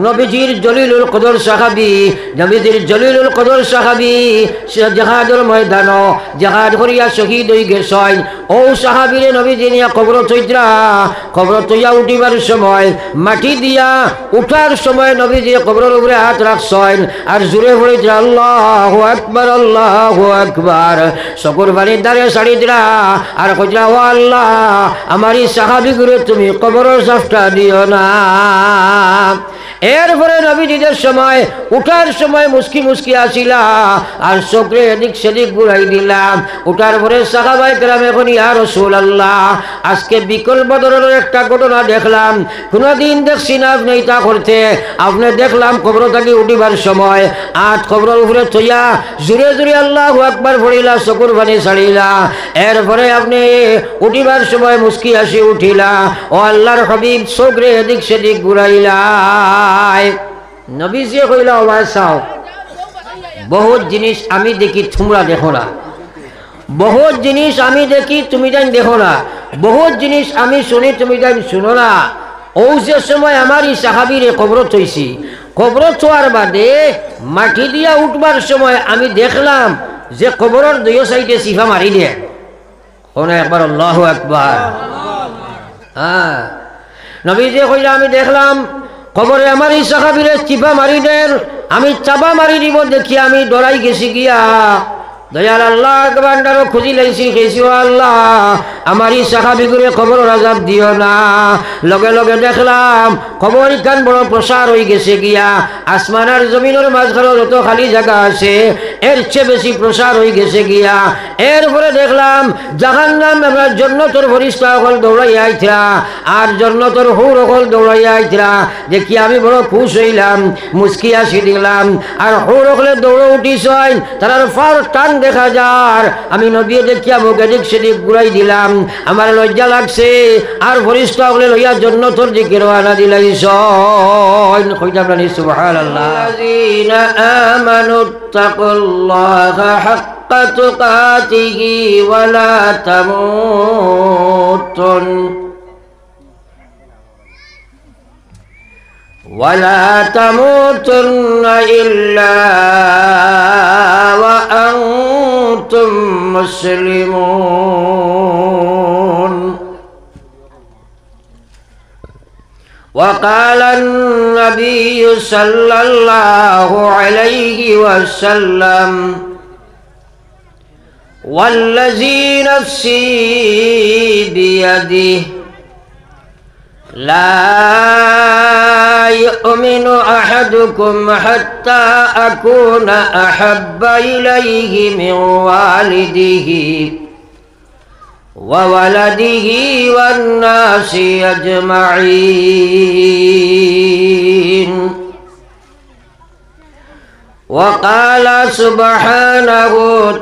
নবীজির জলিলুল কদর সাহাবী, নবীজির জলিলুল কদর সাহাবী সে জিহাদের ময়দান জিহাদ করিয়া শহীদ হয়ে গেছেন। ও সাহাবীরে নবীজি নিয়া কবর চৈত্রা, কবর তৈয়া উঠিবার সময় মাটি দিয়া উঠার সময় নবীজি কবরের উপরে হাত রাখছেন আর জোরে পড়ে আল্লাহু আকবার আল্লাহু আকবার। চকুর পানি দ্বারে সারি দিলা আর কইরা ও আল্লাহ আমার এই সাহাবীগুলো তুমি কবরের সাফটা দিও না। এরপরে নবীজিদের সময় উঠার সময় মুস্কি মুস্কি আসিলা আর চোখে এদিক সেদিক ঘুরাই দিলাম। উঠার পরে সাহাবায়ে কেরাম এখন ইয়া রাসূলুল্লাহ আজকে বিকল বদরের একটা ঘটনা দেখলাম, কোনদিন দেখছি না আপনি এটা করতে। আপনি দেখলাম কবর থেকে উঠিবার সময় আট কবরের উপরে থইয়া জোরে জোরে আল্লাহু আকবার পড়িলা, চকুর পানি ছাড়িলা। এরপরে আপনি উঠিবার সময় মুস্কি আসি উঠিলা। ও আল্লাহর হাবিব চোখে এদিক সেদিক ঘুরাইলা। নবীজি কইলা ও ভাই চাও, বহুত জিনিস আমি দেখি তোমরা দেখো না, বহুত জিনিস আমি দেখি তুমি জান দেখো না, বহুত জিনিস আমি শুনি তুমি জান শুনো না। ও যে সময় আমার এই সাহাবীরে কবরত হইছি, কবরত হওয়ার বাদে মাটি দিয়া উঠবার সময় আমি দেখলাম যে কবরের দুই সাইডে সিফা মারি দেয়। ওনা একবার আল্লাহু আকবার। হ্যাঁ নবীজি কইলা আমি দেখলাম কবরে আমার এই সাহাবীরে চিপা মারি দেন, আমি চাপা মারি দিব দেখি আমি ডরাই গেছি গিয়া। দয়াল আল্লাহ একবারও খুঁজি লাইছি খেয়েছি, ও আল্লাহ আমার এই সাহাবীগুলো খবর আজাব দিও না। লগে লগে দেখলাম খবর ইখান বড় প্রসার হয়ে গেছে গিয়া, আসমান আর জমিনের মাঝখানে যত খালি জায়গা আছে এর চেয়ে বেশি প্রসার হয়ে গেছে গিয়া। এরপরে দেখলাম জাহান্নাম আমরা জান্নাতের ফেরেশতা সকল দৌড়াইয়া আইথা আর জান্নাতের হুর সকল দৌড়াইয়া আইথা দেখি আমি বড় খুশ হইলাম, মুস্কি আসি দিলাম। আর হুর সকলে দৌড়ে উঠিছেন, তার ফার টান দেখা যার। আমি নবী দেখিয়া মুখ এদিক সেদিক ঘুরাই দিলাম, আমার লজ্জা লাগছে। আর ফেরেশতা সকলে লইয়া জান্নাতের দিকে রওনা দিলাইছেন। কইতা প্রাণী সুবহানাল্লাহ। আল্লাযীনা আমানুত্তাকুল্লাহা হাক্কা তুকাতিহি ওয়া লা তামুতুন ولا تموتن إلا وأنتم مسلمون. وقال النبي صلى الله عليه وسلم والذي نفسي بيده لا يؤمن أحدكم حتى أكون أحب إليه من والده وولده والناس أجمعين. وقال سبحانه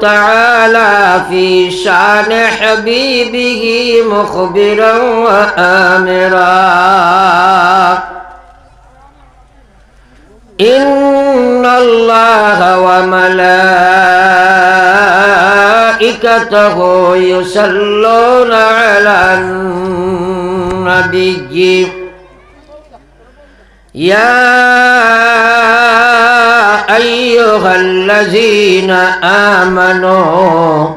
تعالى في شان حبيبه مخبرا وآمرا إن الله وملائكته يصلون على النبي يا أيها الذين آمنوا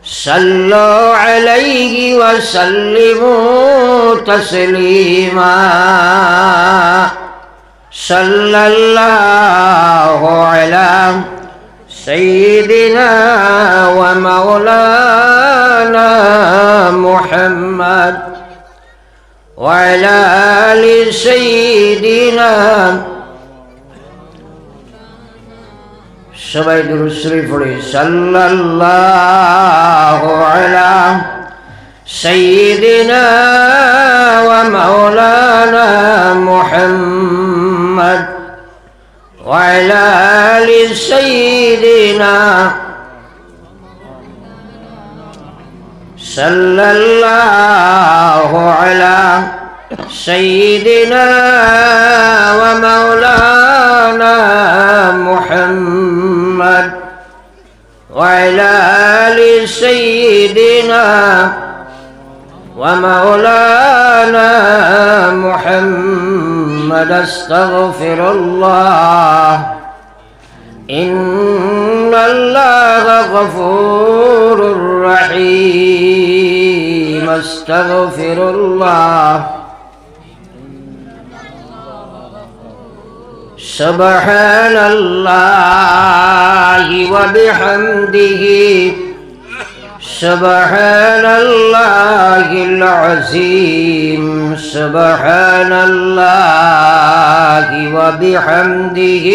صلوا عليه وسلموا تسليما. صلى الله على سيدنا ومولانا محمد وعلى آل سيدنا. সবাই দুরূদ শরীফ পড়ে সাল্লাল্লাহু আলা সাইয়্যিদিনা ওয়া মাওলানা মুহাম্মদ ওয়া আলা আলি সাইয়্যিদিনা সাল্লাল্লাহু আলা সাইয়্যিদিনা ওয়া মাওলানা মুহাম্মদ ওয়া আলা আলি সাইয়্যিদিনা ওয়া মাওলানা মুহাম্মদ محمد استغفر الله إن الله غفور رحيم استغفر الله سبحان الله وبحمده سبحان الله العظيم سبحان الله وبحمده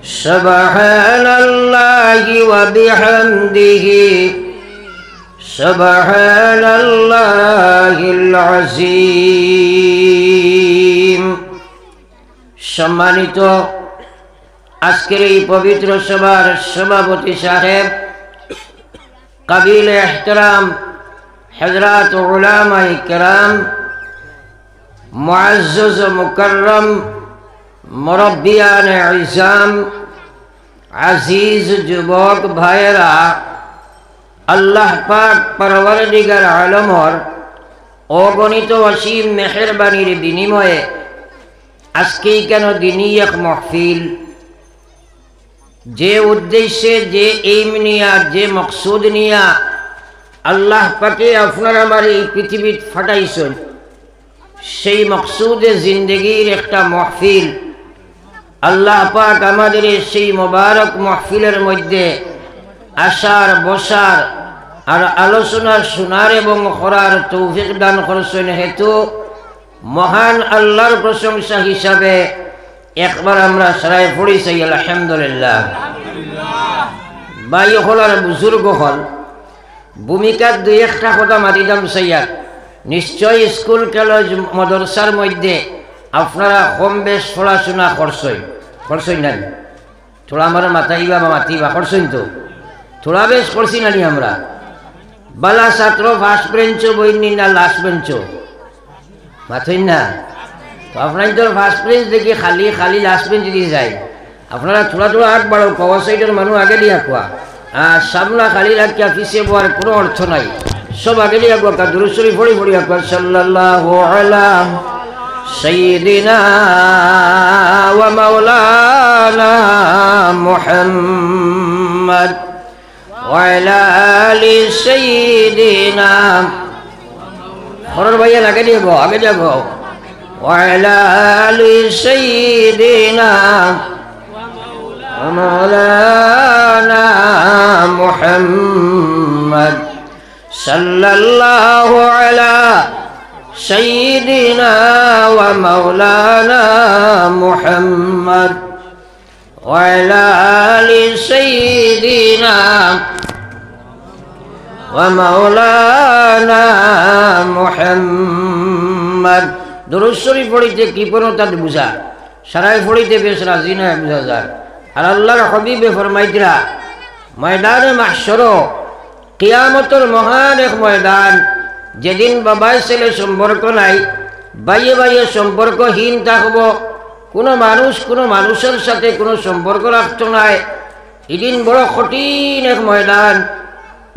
سبحان الله وبحمده سبحان الله العظيم সম্মানিত আজকের এই পবিত্র সভার সভাপতি সাহেব কাবিল এহতরাম হযরত উলামায়ে কেরাম মুআজ্জাজ মুকাররম মুরব্বিয়ান ইজাম আজিজ যুবক ভাইয়েরা আল্লাহ পাক পরওয়ারদিগার আলমর অগণিত অসীম মেহেরবানির বিনিময়ে আজকেই কেন দিনী এক মাহফিল যে উদ্দেশ্যে যে এইম নিয়া যে মকসুদ নিয়া আল্লাহ পাকে আপনার আমার এই পৃথিবী ফাটাইছেন সেই মকসুদে জিন্দগির একটা মাহফিল আল্লাহ পাক আমাদের সেই মোবারক মাহফিলের মধ্যে আসার বসার আর আলোচনা শোনার এবং করার তৌফিক দান করেছেন হেতু মহান আল্লাহর প্রশংসা হিসাবে একবার আমরা সারাই পড়ি চাই আলহামদুলিল্লাহ। বাই হলার বুজুর্গ হল ভূমিকার দুই একটা কথা মাতিদাম চাইয়া নিশ্চয় স্কুল কলেজ মাদ্রাসার মধ্যে আপনারা কম বেশ পড়াশোনা করছেন না থোড়া আমার মাতাইবা বা মাতিবা করছেন তো থোড়া বেশ করছি না আমরা বালা ছাত্র ফার্স্ট বেঞ্চো বইনি না লাস্ট বেঞ্চো মাথইন না তো আপনার তো ফার্স্ট বেঞ্চ দেখি খালি খালি লাস্ট বেঞ্চ দিয়ে যায় আপনারা থোড়া থোড়া আগ বাড়ো কওয়া সাইডের মানুষ আগে দিয়া কোয়া আর সামনা খালি রাখিয়া পিছিয়ে পড়ার কোনো অর্থ নাই সব আগে দিয়া কোয়া দুরূদ শরীফ পড়ি পড়ি আকবার সাল্লাল্লাহু আলা সাইয়্যিদিনা ওয়া মাওলানা মুহাম্মদ ওয়া আলা আলি সাইয়্যিদিনা হরর ভাইয়া আগে দিয়া গো আগে দিয়া গো وعلى آل سيدنا ومولانا محمد صلى الله على سيدنا ومولانا محمد وعلى آل سيدنا ومولانا محمد দুরূদ শরীফ পড়িতে কি পড়ো তাতে বুঝা সারাই পড়িতে বেশ রাজি না বুঝা যায় আর আল্লাহর হাবিবে ফরমাইতরা ময়দানে মাহশর কিয়ামতের মহান এক ময়দান যেদিন বাবাই ছেলে সম্পর্ক নাই বাইয়ে বাইয়ে সম্পর্কহীন থাকব কোনো মানুষ কোনো মানুষের সাথে কোনো সম্পর্ক রাখত নাই এদিন বড় কঠিন এক ময়দান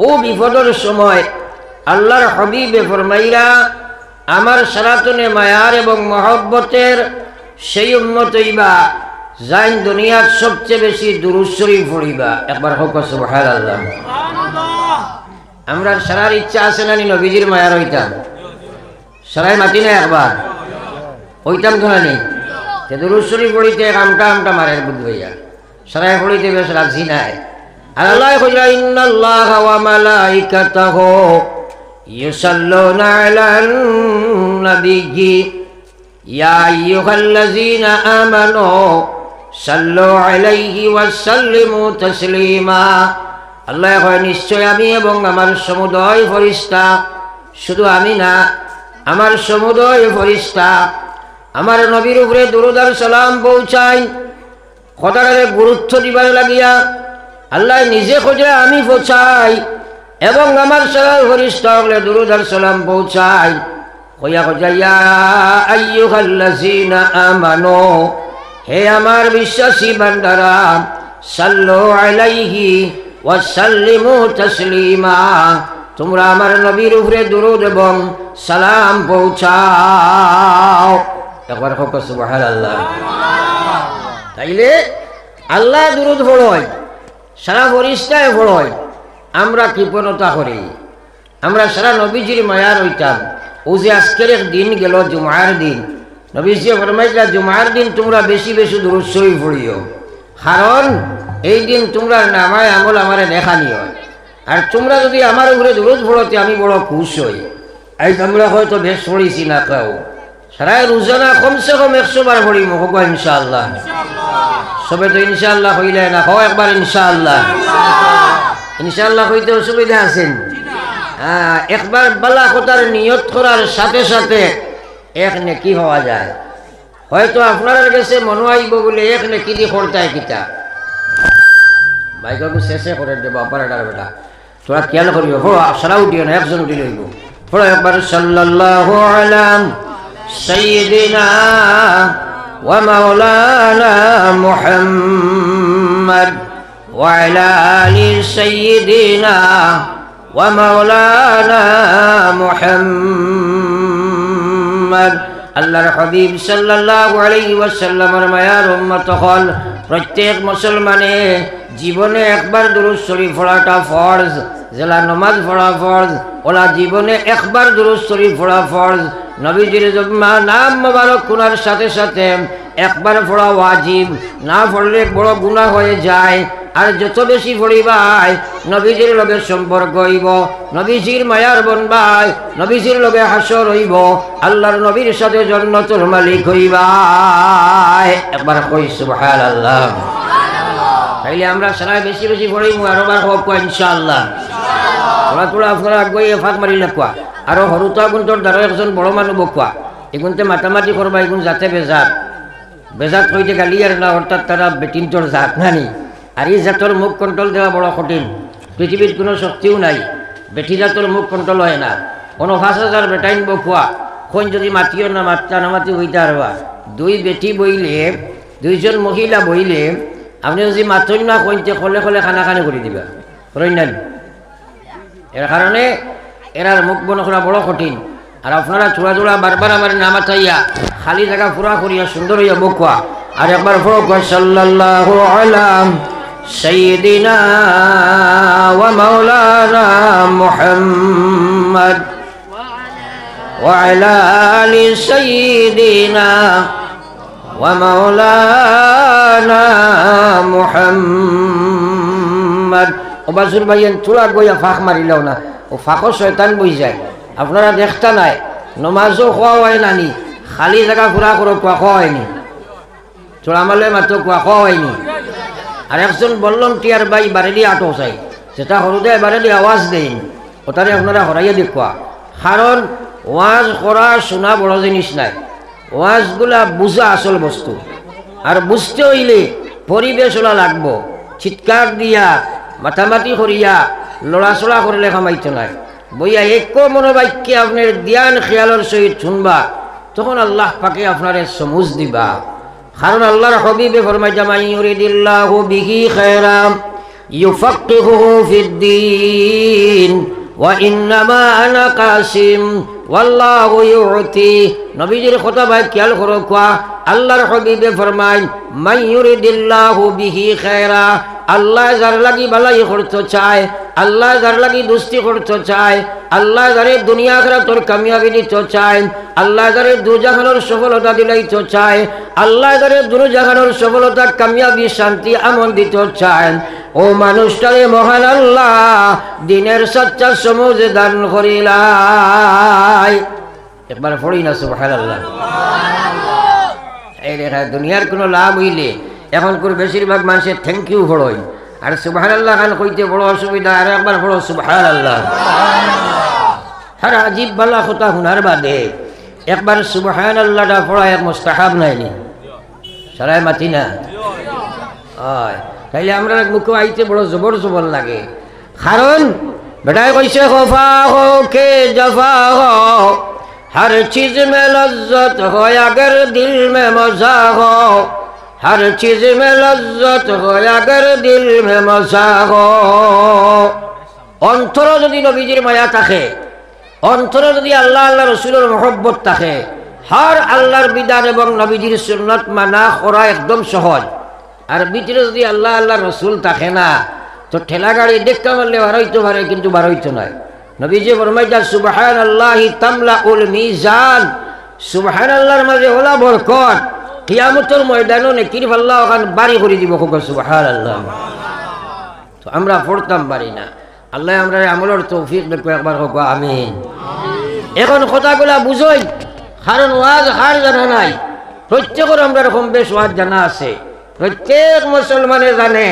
ও বিপদের সময় আল্লাহর হাবিবে ফরমাইরা আমার সারাতনে মায়ার এবং মহব্বতের সেই উম্মত হইবা যাইন দুনিয়ার সবচেয়ে বেশি দুরূদ শরীফ পড়িবা একবার হোক সুবহানাল্লাহ। আমরা সারার ইচ্ছা আছে না নবীজির মায়ার হইতাম সারাই মাতি না একবার হইতাম তো না তে দুরূদ শরীফ পড়িতে আমটা মারের বুদ্ধ হইয়া সারাই পড়িতে বেশ রাজি নাই আর আল্লাহ কইরা ইন্নাল্লাহা ওয়া মালাইকাতাহু يصلون على النبي يا أيها الذين آمنوا صلوا عليه وسلموا تسليما আল্লাহ কয় নিশ্চয় আমি এবং আমার সমুদয় ফেরেশতা শুধু আমি না আমার সমুদয় ফেরেশতা আমার নবীর উপরে দরুদ আর সালাম পৌঁছাই কথাটারে গুরুত্ব দিবার লাগিয়া আল্লাহ নিজে খোঁজে আমি পৌঁছাই এবং আমার সবাই ফেরেশতা হলে দরুদ আর সালাম পৌঁছাই কইয়া কইয়া ইয়া আইয়ুহাল্লাযীনা আমানু হে আমার বিশ্বাসী বান্দারা সাল্লু আলাইহি ওয়া সাল্লিমু তাসলিমা তোমরা আমার নবীর উপরে দুরূদ এবং সালাম পৌঁছাও। একবার হোক সুবহানাল্লাহ। তাইলে আল্লাহ দুরূদ পড়য়, সারা ফরিস্তায় পড়য়, আমরা কৃপণতা করি, আমরা সারা নবীজির মায়ার হইতাম। ও যে আজকের এক দিন গেল জুমার দিন, নবীজি ফরমাইলা জুমার দিন তোমরা বেশি বেশি দুরূদ শরীফ পড়িও, কারণ এই দিন তোমরা নামায় আমল আমারে দেখানি হয়। আর তোমরা যদি আমার উপরে দুরূদ পড়তে আমি বড় খুশ হই। আজ আমরা হয়তো বেশ পড়িছি না কেউ, সারা রোজানা কমসে কম 100 বার পড়ি হোক ইনশাআল্লাহ। সবে তো ইনশাআল্লাহ হইলে না, হোক একবার ইনশাআল্লাহ। ইনশাআল্লাহ হইতে অসুবিধা আছেন? একবার বালা কথার নিয়ত করার সাথে সাথে এক নেকি হওয়া যায়। হয়তো আপনার কাছে মনে আইব বলে এক নেকি দিয়ে করতায় কিতা বাইককে শেষে করে দেব অপারেটার বেটা, তোরা খেয়াল করিও। সারা উঠিও না, একজন উঠি লইব। পড়ো একবার সাল্লাল্লাহু আলা সাইয়্যিদিনা ওয়া মাওলানা মুহাম্মদ ওয়া আলা আলি সাইয়্যিদিনা ওয়া মাওলানা মুহাম্মদ। আল্লাহর হাবিব সাল্লাল্লাহু আলাইহি ওয়াসাল্লামের মায়ার উম্মত হল প্রত্যেক মুসলমানে জীবনে একবার দুরূদ শরীফ পড়াটা ফরজ। জেলা নামাজ পড়া ফরজ, ওলা জীবনে একবার দুরূদ শরীফ পড়া ফরজ। নবীজির নাম মোবারক কোনার সাথে সাথে একবার পড়া ওয়াজিব, না পড়লে বড় গুনাহ হয়ে যায়। আর যত বেশি পড়িবাই নবীজির লগে সম্পর্ক হইব, নবীজির মায়ার বনবাই, নবীজির লগে হাসর হইব, আল্লাহর নবীর সাথে জান্নাতুল মালিক হইবাই। একবার কই সুবহানাল্লাহ। তাইলে আমরা সারা বেশি বেশি পড়িব, আরোবার হোক ইনশাআল্লাহ। তোরা তোরা আপনারা আগে ফাঁক মারিলে কোয়া, আরো সৰুতা গুণটোর দ্বারা একজন বড় মানুষ বকুয়া, এগুনতে মাতামাতি করবা, এগুন যাতে বেজাত বেজাত কইতে গালি আর না, অর্থাৎ তারা বেটিনটোর জাত নানি। আর এই জাতর মুখ কন্ট্রোল দেওয়া বড় কঠিন, পৃথিবীর কোনো শক্তিও নাই। বেটি জাতর মুখ কন্ট্রোল হয় না। 50,000 বেটাইন বকুয়া কোন যদি মাতিও না, মাত্রা নামাতি হইতে পারবা। 2 বেটি বইলে, 2জন মহিলা বইলে আপনি যদি মাতই না কইতে খলে খলে খানাখানি করে দিবা রইনান। এর কারণে এরার মুখ বন করা বড় কঠিন। আর আপনারা চূড়া চূড়া বারবার আমার নামা চাইয়া খালি জায়গা পুরা করিয়া সুন্দর হইয়া বকুয়া। আর একবার ফরক সাল্লাল্লাহু আলা সাইয়্যিদিনা ওয়া মাওলানা মুহাম্মদ ওয়া আলা আলি সাইয়্যিদিনা ওয়া মাওলানা মুহাম্মদ। ও বাসুর ভাইয়েন চূড়া গইয়া ফাঁক মারিলেও না, ও ফাঁকও শয়তান বই যায়। আপনারা দেখতা নাই নমাজও খোয়া হয় নানি, খালি জায়গা পুরা করো কোয়া খাওয়া হয়নি, চোরা মারলে মাত্র কোয়া খাওয়া হয়নি। আর একজন বললাম টিয়ার বাই বারেলি আটো চাই, যেটা সরুদে বারেলি আওয়াজ দেন, ওটারে আপনারা হরাইয়া দেখুয়া। কারণ ওয়াজ করা শোনা বড় জিনিস নাই, ওয়াজগুলা বুঝা আসল বস্তু। আর বুঝতে হইলে পরিবেশ ওলা লাগবো, চিৎকার দিয়া মাথামাতি করিয়া লড়াচড়া করলে কামাইতে নাই। বইয়া এক মনোবাক্যে আপনার জ্ঞান খেয়ালের সহিত শুনবা, তখন আল্লাহ পাকে আপনারে সমুজ দিবা। কারণ আল্লাহর হাবিবে ফরমাইয়া মান ইউরিদিল্লাহু বিহি খায়রান ইউফাক্কিহুহু ফিদ্দীন ওয়া ইন্নামা আনা কাসিম ওয়াল্লাহু ইউতি। নবীজির কথা ভাই খেয়াল করো কোয়া, আল্লাহর হাবিবে ফরমায় মান ইউরিদিল্লাহু বিহি খায়রা, আল্লাহ যার লাগি বালাই করতে চায়, আল্লাহ যার লাগি দুস্তি করতে চায়, আল্লাহ যারে দুনিয়া আখিরাতের কামিয়াবি দিতে চায়, আল্লাহ যারে দুজাহানের সফলতা দিলাইতে চায়, আল্লাহ যারে দুজাহানের সফলতা কামিয়াবি শান্তি আমন দিতে চায়, ও মানুষটারে মহান আল্লাহ দিনের সচ্চা সমুজ দান করিলাই। একবার পড়ি না সুবহানাল্লাহ। এই দেখা দুনিয়ার কোনো লাভ হইলে এখন করে বেশিরভাগ মানুষের থ্যাংক ইউ পড়ই, আর সুবহানাল্লাহ খান কইতে বড় অসুবিধা। আর একবার পড়ো সুবহানাল্লাহ। আর আজীব বালা কথা শোনার বাদে একবার সুবহানাল্লাহটা পড়া এক মুস্তাহাব নাইনি, সারাই মাতি না হয়। তাইলে আমরা মুখে আইতে বড় জবর জবর লাগে। কারণ বেটায় কইছে খফা হো কে জফা হো, हर चीज में लज्जत हो अगर दिल में मजा हो, हर चीज में लज्जत हो अगर दिल में मजा हो। অন্তরে যদি নবীজির মায়া থাকে, অন্তরে যদি আল্লাহ আল্লাহ রসুলের মহব্বত থাকে, হর আল্লাহর বিধান এবং নবীজির সুন্নত মানা করা একদম সহজ। আর ভিতরে যদি আল্লাহ আল্লাহ রসুল থাকে না, তো ঠেলা গাড়ি দেখা মারলে বার হইতে পারে, কিন্তু বার হইতে নয়। নবীজি ফরমাইতা সুবহানাল্লাহি তামলাউল মিজান, সুবহানাল্লাহর মাঝে ওলা বরকত, কিয়ামতের ময়দানে নেকির পাল্লা ওখান বাড়ি করে দিব। সুবহানাল্লাহ। তো আমরা পড়তাম পারি না, আল্লাহ আমরা আমলের তৌফিক দেখো, একবার হোক আমিন। এখন কথাগুলা বুঝই, কারণ ওয়াজ হার জানা নাই, প্রত্যেকের আমরা এরকম বেশ ওয়াজ জানা আছে। প্রত্যেক মুসলমানে জানে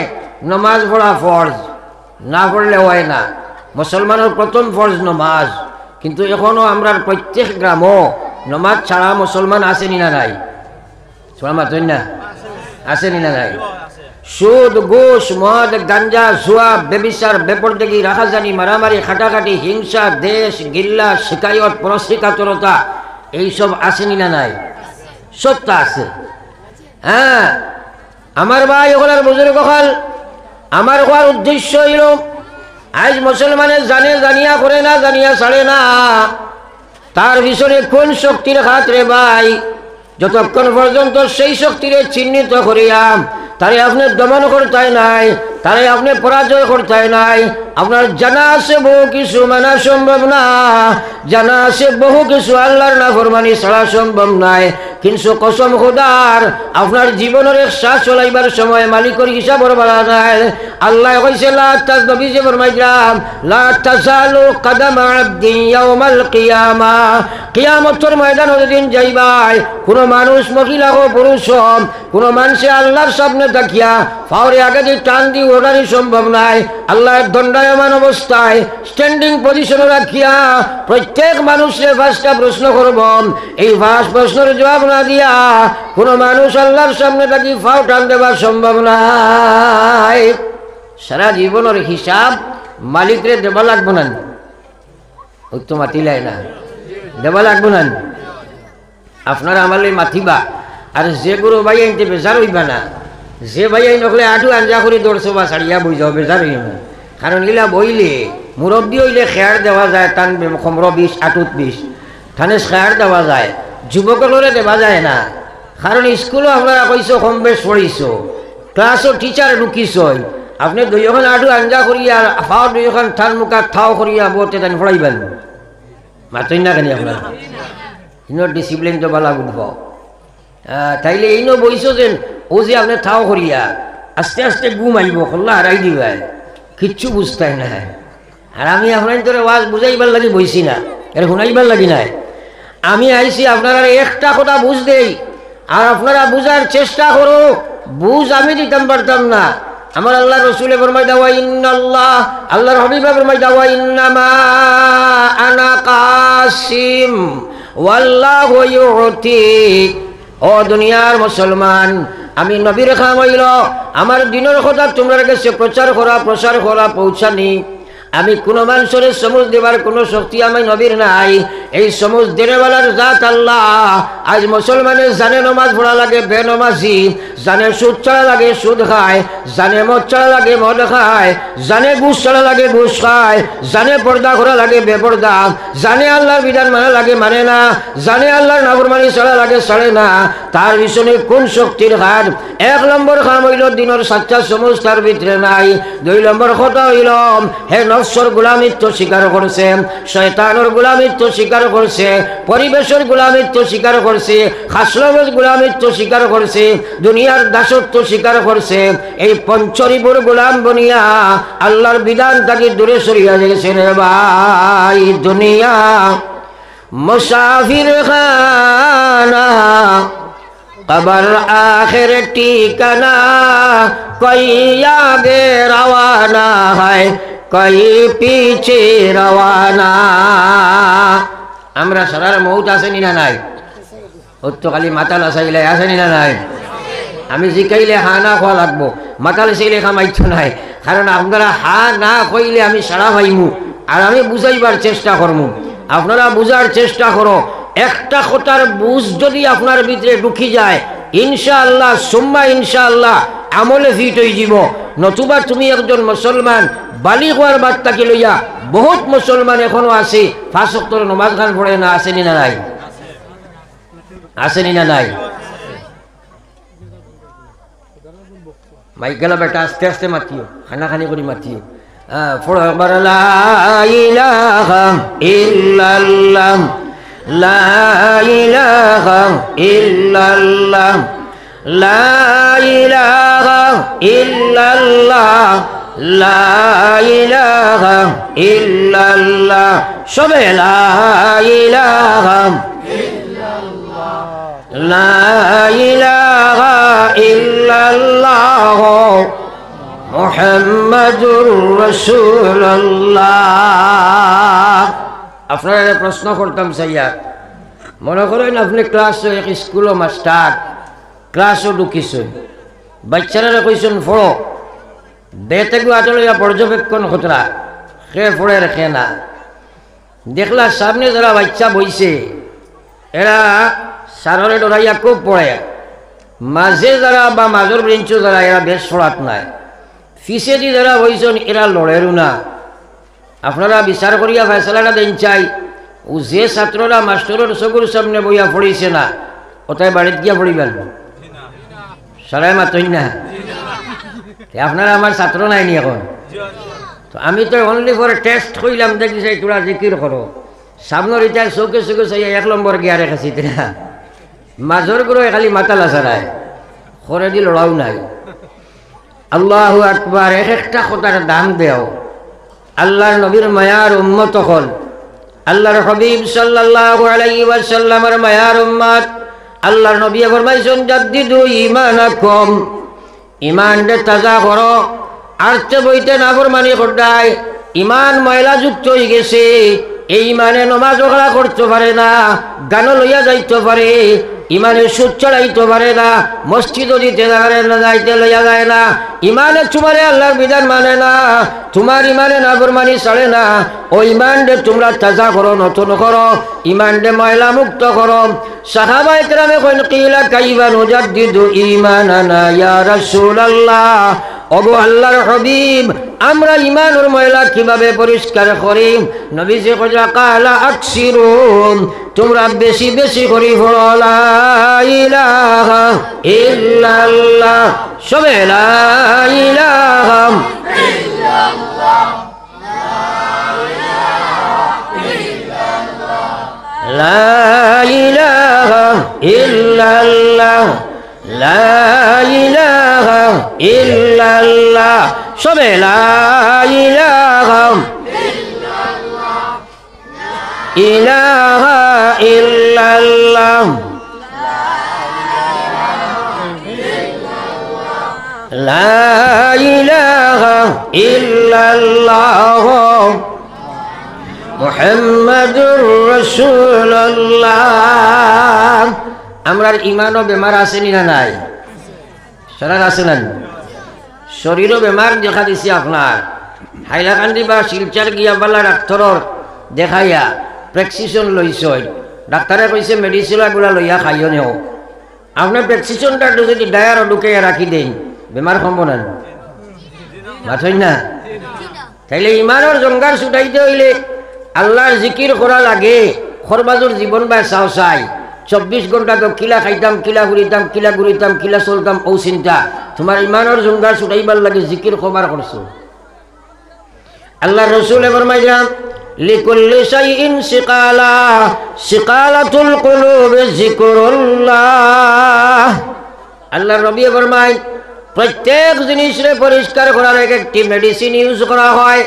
নমাজ পড়া ফরজ, না পড়লে হয় না। মুসলমানের প্রথম ফরজ নমাজ, কিন্তু এখনো আমরা প্রত্যেক গ্রামও নমাজ ছাড়া মুসলমান আসেনি না নাই? মাতই না, আসেনি না নাই? সুদ, ঘুষ, মদ, গাঞ্জা, জুয়া, বেবিচার, বেপরদেগি, রাখাজানি, মারামারি, খাটাখাটি, হিংসা, দেশ, গিল্লা, শিকায়ত, পরশিকাতরতা, এইসব আসেনি না নাই? সত্য আছে। হ্যাঁ, আমার ভাই ওখানে বুজুর্গ হল, আমার হওয়ার উদ্দেশ্য হইল আজ মুসলমানের জানে জানিয়া করে না, জানিয়া ছাড়ে না, তার পিছনে কোন শক্তির হাত রে ভাই? যতক্ষণ পর্যন্ত সেই শক্তিরে চিহ্নিত করিয়াম, তারে আপনি দমন করতে নাই, তারে আপনি পরাজয় করতে নাই। আপনার জানা আছে বহু কিছু মানা সম্ভব না, জানা আছে বহু কিছু আল্লাহর নাফরমানি ছাড়া সম্ভব নাই। কিন্তু কসম খোদার, আপনার জীবনের এক শ্বাস চলাইবার সময় মালিকের হিসাব বলা নাই। আল্লাহ কইছে লা তাজনবীজি ফরমাইলাম লা তাজালু কদম আবদিন ইয়াউমাল কিয়ামা, কিয়ামতের ময়দানে যেদিন যাইবাই, কোন মানুষ, মহিলা হোক পুরুষ হোক, কোন মানুষে আল্লাহর সামনে দেখিয়া ফাওরে আগে যে টান দিয়ে ওঠানি সম্ভব নাই। আল্লাহর দণ্ডায়মান অবস্থায় স্ট্যান্ডিং পজিশনে রাখিয়া প্রত্যেক মানুষের 5টা প্রশ্ন করব। এই 5 প্রশ্নের জবাব না দিয়া কোন মানুষ আল্লাহর সামনে থাকি ফাও টান দেওয়া সম্ভব নাই। সারা জীবনের হিসাব মালিকরে দেবা লাগবো না, ওই তো মাতিলাই না, দেবা লাগবো না। আপনারা আমালে মাতিবা, আর যে গুরু ভাই আনতে বেজার হইবা না, যে ভাই আইন নকলে আঠু আঞ্জা করে দৌড়ছো বা ছাড়িয়া বই যাও, বেজার হইব না। কারণ এগুলা বইলে মুরব্বী হইলে খেয়ার দেওয়া যায়, টান 15-20 আটুত 20 থানে খেয়ার দেওয়া যায়, যুবকলরে দেওয়া যায় না। কারণ স্কুলও আপনারা কইছো কম বেশ পড়িছো, ক্লাসও টিচার ঢুকিছ, আপনি 2 আঠু আঞ্জা করিয়া ফাও 2 থান মুখা থাও করিয়া বলতে তান পড়াইবেন, মাতই না কেন আপনার ইনোর ডিসিপ্লিন তো বালা বুঝব। তাইলে এইনো বইছো যেন ও যে আপনি থাও করিয়া আস্তে আস্তে ঘুম আইব, খোল্লা হারাই দিবাই, কিচ্ছু বুঝতাই না। আর আমি আপনার তোরে ওয়াজ বুঝাইবার লাগি বইছি না, এর শুনাইবার লাগি নাই। আমি আইছি আপনারা একটা কথা বুঝ দেই, আর আপনারা বুঝার চেষ্টা করো। বুঝ আমি দিতাম পারতাম না। আমার আল্লাহ রসুলে ফরমাই দাওয়া ইন্নাল্লাহ, আল্লাহর হাবিবে ফরমাই দাওয়া ইন্নামা আনা কাসিম ওয়াল্লাহু ইউতি। ও দুনিয়ার মুসলমান, আমি নবীর খাম হইল আমার দিনের কথা তোমরা কাছে প্রচার করা, প্রসার করা, পৌঁছানি। আমি কোনো মানুষের সমুজ দেবার কোনো শক্তি আমি নবীর নাই। এই সমুজ দেনেওয়ালার জাত আল্লাহ। আজ মুসলমানের জানে নমাজ পড়া লাগে বেনমাজি, জানে সুদ চড়া লাগে সুদ খায়, জানে মদ চড়া লাগে মদ খায়, জানে ঘুষ চড়া লাগে ঘুষ খায়, জানে পর্দা করা লাগে বেপর্দা, জানে আল্লাহর বিধান মানা লাগে মানে না, জানে আল্লাহর নাফরমানি চড়া লাগে চড়ে না। তার পিছনে কোন শক্তির হাত? 1 নম্বর খাম হইল দিনের 7টা সমুজ তার ভিতরে নাই। 2 নম্বর কথা হইল হে নফসর গোলামিত্ব স্বীকার করছে, শয়তানের গোলামিত্ব স্বীকার করছে, পরিবেশের গোলামিত্ব স্বীকার করছে, খাসলবের গোলামিত্ব স্বীকার করছে, দুনিয়ার দাসত্ব স্বীকার করছে। এই পঞ্চরিপুর গোলাম বনিয়া আল্লাহর বিধান তাকে দূরে সরিয়া গেছে রে ভাই। দুনিয়া মুসাফির খানা, কবর আখির ঠিকানা, কই আগে রওয়ানা হয় কই পিছে রওয়ানা। আমরা সারার মৌত আসেনি না নাই? ওর তো খালি মাতাল আসাইলে আসেনি না নাই? আমি জিকাইলে হা না খোয়া লাগবো, মাতাল চাইলে খামাইতো নাই। কারণ আপনারা হা না কইলে আমি সারা পাইমু, আর আমি বুঝাইবার চেষ্টা করমু। আপনারা বুঝার চেষ্টা করো। একটা কথার বুঝ যদি আপনার ভিতরে ঢুকি যায়, ইনশাআল্লাহ সুম্মা ইনশাআল্লাহ আমলে ফিট হয়ে যাব। নতুবা তুমি একজন মুসলমান বালিগ হওয়ার বাদ তাকে লইয়া বহুত মুসলমান এখনো আছে 5 ওয়াক্তের নামাজ খান পড়ে না, আসেনি না নাই? আসেনি না নাই? মাইকেলা বেটা আস্তে আস্তে মাতিও, খানাখানি করে মাতিও। পড়ো একবার লা ইলাহা ইল্লাল্লাহ, লা ইলাহা ইল্লাল্লাহ, লা ইলাহা ইল্লাল্লাহ, লা ইলাহা ইল্লাল্লাহ। সবে লা ইলাহা লা ইলাহা ইল্লাল্লাহ মুহাম্মাদুর রাসূলুল্লাহ। আপনারা প্রশ্ন করতাম সাইয়া, মনে করেন আপনি ক্লাস এক স্কুলও মাস্টার, ক্লাসও ঢুকিছেন, বাচ্চারা কইছেন পড়ো, বেতেগু আটলিয়া পর্যবেক্ষণ খতরা সে পড়ে রেখে না। দেখলা সামনে যারা বাচ্চা বইছে এরা সাররে ডরাইয়া খুব পড়ে, মাঝে যারা বা মাজর বেঞ্চ যারা এরা বেশ পড়াত নাই, ফিসেদি যারা বইছেন এরা লড়েরও না। আপনারা বিচার করিয়া ফেসলাটা দেন চাই, ও যে ছাত্ররা মাস্টরের চকুর সামনে বইয়া পড়িছে না ওটাই বাড়িতে গিয়া পড়িবেন সারাই মাতই না। আপনারা আমার ছাত্র নাইনি এখন, তো আমি তো অনলি ফর টেস্ট কইলাম, দেখি চাই তোরা জিকির করো, সামনের ইটা চৌকে চৌকে চাই 1 নম্বর গিয়া রেখেছি না, মাজর গুলো খালি মাতালা ছাড়ায় করে দি লড়াও নাই। আল্লাহু আকবার। এক একটা কথার দাম দেও। আল্লাহর নবীর মায়ার উম্মত হল, আল্লাহর হাবিব সাল্লাল্লাহু আলাইহি ওয়াসাল্লামের মায়ার উম্মত। আল্লাহর নবী ফরমাইছেন জাদ্দিদু ঈমানাকুম, ঈমানকে তাজা করো। আর তে বইতে নাফরমানি করদায় ঈমান ময়লা যুক্ত হয়ে গেছে, এই ঈমানে নামাজ ওগলা করতে পারে না, গান লইয়া যাইতে পারে, ইমানে সুদ চড়াইতে পারে না, মসজিদও দিতে পারে না, যাইতে লইয়া যায় না, ইমানে তোমারে আল্লাহর বিধান মানে না, তোমার ইমানে নাফরমানি ছাড়ে না। ও ইমানকে তোমরা তাজা করো, নতুন করো, ইমানকে ময়লা মুক্ত করো। সাহাবায়ে কেরামে কইন কিলা কাইফা নুজাদ্দিদু ঈমানানা ইয়া রাসূলুল্লাহ, ওগো আল্লাহর হাবিব আমরা ইমানের ময়লা কিভাবে পরিষ্কার করি? নবীজি কইলা কালা আকসিরু, তোমরা বেশি বেশি করে পড়ো লা ইলাহা ইল্লাল্লাহ, সবে লা ইলাহা ইল্লাল্লাহ, লা ইলাহা ইল্লাল্লাহ, লা ইলাহা ইল্লাল্লাহ, সবে লা ইলাহা ইলাহা ইল্লাল্লাহ, লা ইলাহা ইল্লাল্লাহ মুহাম্মাদুর রাসূলুল্লাহ। আমরার ইমানও বেমার আসেনি না নাই? শরীর আছে না? শরীরও বেমার দেখা দিছে আপনার। হাইলাকান্দি বা শিলচার গিয়া বালা ডাক্তরর দেখাইয়া প্রেসক্রিপশন লইছই, ডাক্তারে কইছে মেডিসিনগুলা লইয়া খাইও নেও। আপনার প্রেসক্রিপশনটা যদি ডায়ারও ঢুকাইয়া রাখি দেন বেমার কমব না, মাথই না? তাইলে ইমানের জঙ্গার ছুটাইতে হইলে আল্লাহর জিকির করা লাগে। খরবাজুর জীবন বা চাও চাই 24 ঘন্টা তো কিলা খাইতাম, কিলা ঘুরিতাম, কিলা ঘুরিতাম, কিলা চলতাম, ও চিন্তা। তোমার ইমানের জঙ্গার ছুটাইবার লাগে জিকির খবর করছো। আল্লাহ রসুলে ফরমাইলেন লিকুল্লি শাইইন সিকালা, সিকালাতুল কুলুবি যিকরুল্লাহ। আল্লাহ নবী ফরমায় প্রত্যেক জিনিসরে পরিষ্কার করার এক একটি মেডিসিন ইউজ করা হয়,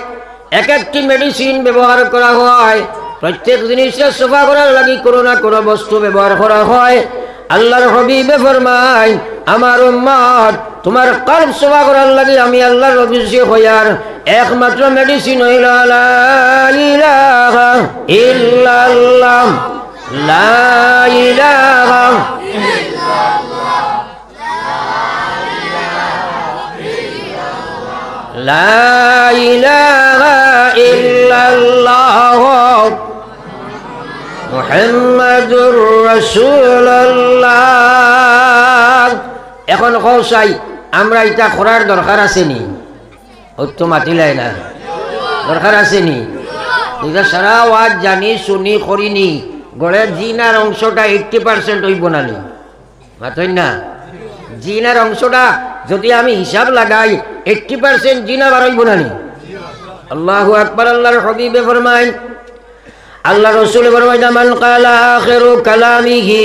এক একটি মেডিসিন ব্যবহার করা হয়। প্রত্যেক জিনিসকে সাফা করার লাগি কোনো না কোনো বস্তু ব্যবহার করা হয়। আল্লাহর হাবিবে ফরমায় আমার উম্মত তোমার কলব সাফা করার লাগি আমি আল্লাহর নবী হইয়ার একমাত্র মেডিসিন হইল লা ইলাহা ইল্লাল্লাহ, লা ইলাহা ইল্লাল্লাহ, লা ইলাহা ইল্লাল্লাহ মুহাম্মাদুর রাসূলুল্লাহ। এখন চাই আমরা এটা করার দরকার আছে নি? ও তো মাতিলাই না, দরকার আছে নি? এটা সারা ওয়াজ জানি শুনি করিনি, গড়ের জিনার অংশটা 80% হইব না নি? মাতই না, জিনার অংশটা যদি আমি হিসাব লাগাই 80% জিনা বার হইব না নি? আল্লাহু আকবার। আল্লাহর হাবিবে ফরমায়, আল্লাহ রাসূল ফরমায়, মান ক্বালা আখিরু কালামিহি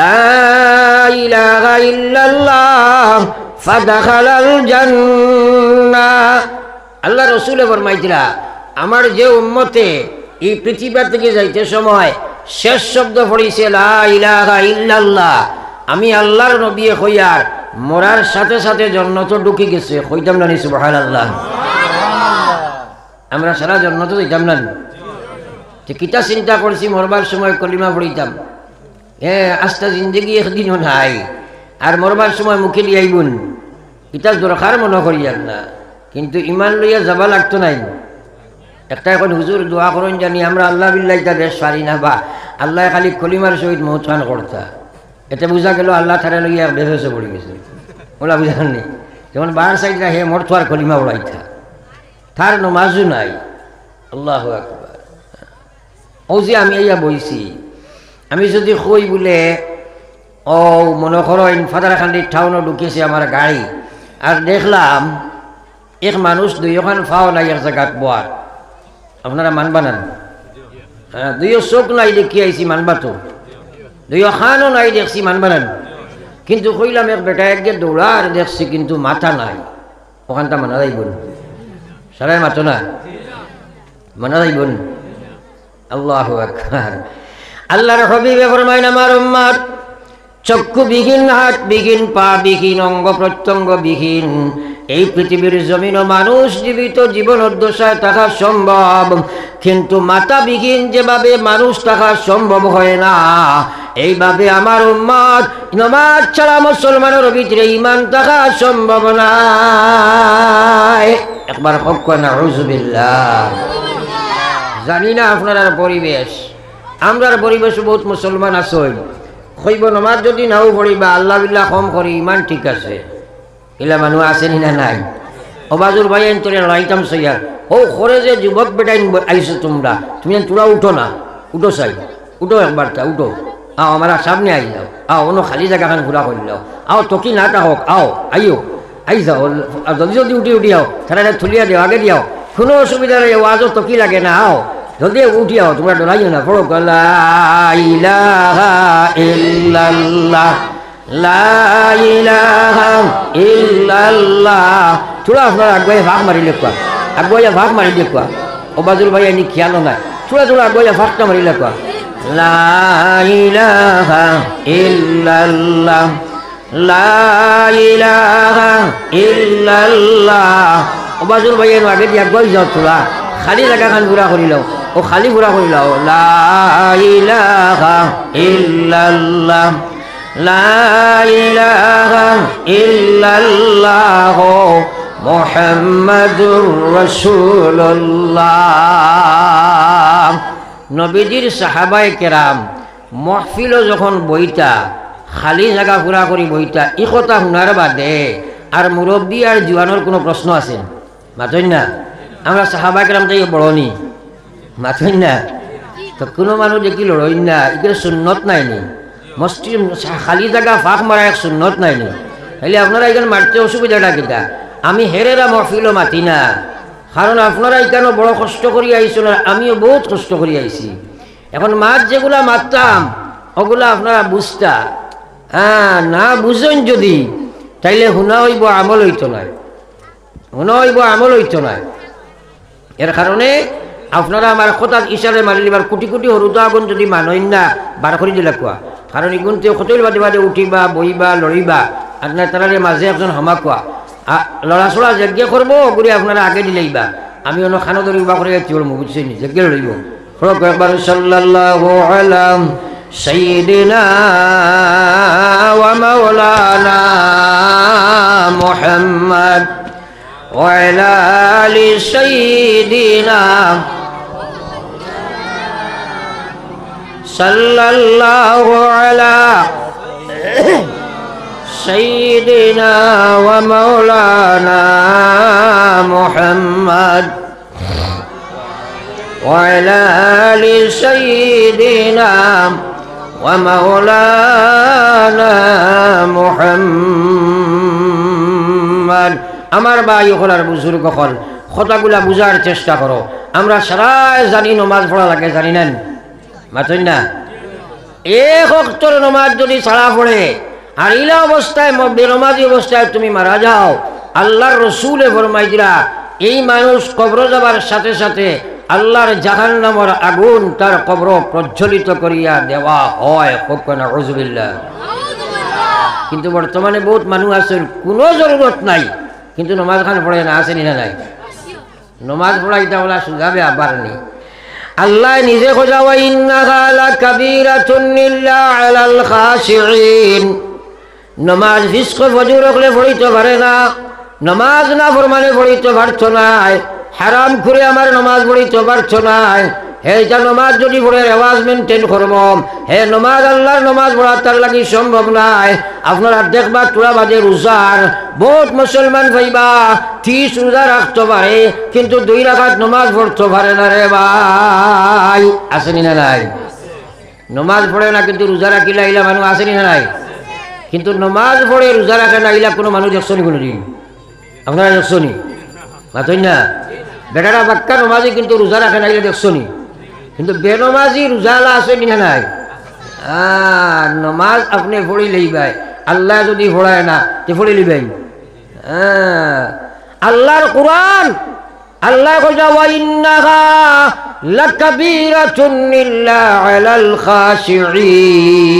লা ইলাহা ইল্লাল্লাহ ফাদাখালাল জান্নাহ। আল্লাহ রাসূল ফরমাইছিলা, আমার যে উম্মতে এই পৃথিবী থেকে যাইতে সময় শেষ শব্দ পড়িছে লা ইলাহা ইল্লাল্লাহ, আমি আল্লাহর নবী হইয়ার মরার সাথে সাথে জান্নাতে ঢুকে গেছে। কইতাম না সুবহানাল্লাহ? আমরা সারা জান্নাতে যাইতাম না? কিতা চিন্তা করছি মরবার সময় কলিমা পড়িতাম, আস্তা জিন্দগি একদিনও নাই, আর মরবার সময় মুখে লিয়াইবুন, ইটা দরকার মনে করিয়ার না। কিন্তু ইমান লইয়া যাবা লাগতো নাই। একটা এখন হুজুর দোয়া করেন জানি আমরা আল্লাহ বিল্লাহ ইটা বেশ পারি না, বা আল্লাহ খালি কলিমার সহিত মহৎখান করতা, এতে বুঝা গেল আল্লাহ তারা লইয়া বেফেসে পড়ে গেছে। ওলা বুঝাননি? যেমন বার সাইডরা হে মরথুয়ার কলিমা উড়াইতা, তার নমাজও নাই। আল্লাহু আকবার। ও যে আমি ইয়া বইছি, আমি যদি কই বলে ও মনে করেন ফাদারখান্ডির টাউনও ঢুকেছে আমার গাড়ি, আর দেখলাম এক মানুষ দুইখান ফাও নাই এক জায়গাত বোয়ার, আপনারা মানবা না? হ্যাঁ, দুইও চোখ নাই দেখি আইছি, মানবা তো? দুইও খানও নাই দেখছি, মানবা না? কিন্তু কইলাম এক বেটা একগে দৌড়ার দেখছি, কিন্তু মাথা নাই, ওখানটা মানা যাইব? সারাই মাতো না, মানা যাইব? আল্লাহু আকবার। আল্লাহর হাবিবে ফরমায়, আমার উম্মত চক্ষু বিহীন, হাত বিহীন, পা বিহীন, অঙ্গ প্রত্যঙ্গ বিহীন এই পৃথিবীর জমিন মানুষ জীবিত জীবন অধ্যসায় থাকা সম্ভব, কিন্তু মাথা বিহীন যেভাবে মানুষ থাকা সম্ভব হয় না, এইভাবে আমার উম্মত নামাজ ছাড়া মুসলমানের ভিতরে ঈমান থাকা সম্ভব না। একবার হক না নাউযুবিল্লাহ। জানি না আপনার পরিবেশ, আমরার পরিবেশ বহুত মুসলমান আছে, কইব নমাজ যদি নাও পড়িবা আল্লাহ বিল্লাহ কম করি ইমান ঠিক আছে, এলা মানুষ আসেনি না নাই? অবাজুর ভাই আইন তোরে লাইতাম সইয়ার ও করে যে যুবক বেটাইন আইসো তোমরা, তুমি তোরা উঠো না, উঠো চাই, উঠো একবার তা উঠো, আও আমার সামনে আই যাও, আও অন্য খালি জায়গাখান ঘুরা করি যাও, আও তকি না তা হোক, আও আইও আই যাও, জলদি জলদি উঠি উঠি আও, তারা থুলিয়া দিও, আগে দিও, কোনো অসুবিধা নেই, ওয়াজও তকি লাগে না, আও জলদি উঠি আও, তোমরা ডরাইও না, পড়ো লা ইলাহা ইল্লাল্লাহ লা ইলাহা ইল্লাল্লাহ। থোড়া আপনারা আগুয়াই ভাগ মারি লেখা, আগুয়াইয়া ভাগ মারি লেখা, অবাজুল ভাই এনি খেয়াল নাই, থোড়া থোড়া আগুয়াইয়া ভাগটা মারি লেখা, লা ইলাহা ইল্লাল্লাহ লা ইলাহা ইল্লাল্লাহ। অবাজুল ভাই এর আগে দিয়ে আগুয়াই যাও, থোড়া খালি জায়গাখান ঘুরা করি লও, ও খালি ঘুরা করি লও, লা ইলাহা ইল্লাল্লাহ লা ইলাহা ইল্লাল্লাহ মুহাম্মাদুর রাসূলুল্লাহ। নবীজির সাহাবায়ে কেরাম মাহফিল যখন বইতা, খালি জায়গা ঘুরা করি বইতা, ই কথা শোনার বাদে আর মুরব্বী আর জোয়ানোর কোনো প্রশ্ন আছে? মাতই না? আমরা সাহাবায়ে কেরাম তাই বড়নি, মাতই না? তো কোনো মানুষ দেখি লড়ই না, এগুলো সুন্নত নাই নি? মসজিদ খালি জায়গা ফাঁক মারা এক সুন্নত নাই নি? তাহলে আপনারা এখানে মারতে অসুবিধাটা কিতা? আমি হেরেরা মহফিলও মাতি না, কারণ আপনারা এখানে বড় কষ্ট করি আইসো না, আমিও বহুত কষ্ট করি আইছি। এখন মাছ যেগুলা মারতাম ওগুলা আপনারা বুঝতা, হ্যাঁ না বুঝেন যদি, তাইলে শুনা হইব আমল হইতো না, শুনা হইব আমল হইতো না। এর কারণে আপনারা আমার কথা ইশারে মারি লিবার, কোটি কোটি হরুদা আগুন যদি মানই না বার করে দিলে কোয়া, কারণ এগুন কতই বাদে বাদে উঠিবা বইবা লড়িবা, আপনার তারা মাঝে একজন হামা কোয়া লড়াচড়া যজ্ঞ করবো ওগুলি আপনারা আগে দিলেইবা, আমি অন্য খানো ধরিবা করে বুঝছি নি, যজ্ঞ লড়িব। একবার সাল্লাল্লাহু আলা সাইয়্যিদিনা ওয়া মাওলানা মুহাম্মদ ওয়া আলা আলি সাইয়্যিদিনা সাল্লাল্লাহু আলা سيدنا ومولانا محمد وعلى آل سيدنا ومولانا محمد আমার ভাই হলার বুজুর্গ হল কথাগুলা বুঝার চেষ্টা করো আমরা সারাই জানি নামাজ পড়া লাগে জানি না মাতই না এক ওয়াক্তের নামাজ যদি ছাড়া পড়ে আর ইলা অবস্থায় বেনমাজি অবস্থায় তুমি মারা যাও আল্লাহর রাসূলে ফরমাই দিলা এই মানুষ কবর যাবার সাথে সাথে আল্লাহর জাহান্নামের আগুন তার কবর প্রজ্বলিত করিয়া দেওয়া হয় নাউযুবিল্লাহ কিন্তু বর্তমানে বহুত মানুষ আছেন কোনো জরুরত নাই কিন্তু নামাজ খান পড়ে না আসেনি না নাই নামাজ পড়াইতা বলা সুজাবে আবার নেই আল্লাহ নিজে খোঁজা ওয়া ইন্নাহা লাকাবীরাতুন ইল্লা আলাল খাশিঈন নামাজ ফিস্ক ফজর রাখলে পড়িতে পারে না নামাজ না ফরমানে পড়িতে পারছো না হারাম করে আমার নামাজ পড়িতে পারছো না হেটা নামাজ যদি পড়ে রেওয়াজ মেনটেন করব হে নামাজ আল্লাহর নামাজ পড়া তার লাগি সম্ভব নাই আপনারা দেখবা তোরা বাদে রোজার বহুত মুসলমান ভাইবা 30 রোজা রাখতে পারে কিন্তু 2 রাকাত নামাজ পড়তে পারে না রে ভাই আসেনি না নাই নামাজ পড়ে না কিন্তু রোজা রাখিলা ইলা মানুষ আসেনি না নাই কিন্তু নামাজ পড়ে রোজা রাখে না ইলা কোনো মানুষ দেখছনি কোনোদিন আপনারা দেখছনি মাতই না বেটারা বাক্কা নামাজি কিন্তু রোজা রাখে না ইলা দেখছনি কিন্তু বেনমাজি রোজালা আছে না নাই নামাজ আপনি পড়ি লইবাই আল্লাহ যদি পড়ায় না তে পড়ি লইবাই আল্লাহর কোরআন আল্লাহ কইরা ওয়া ইন্নাহা লাকাবীরাতুন ইল্লা আলাল খাশিঈন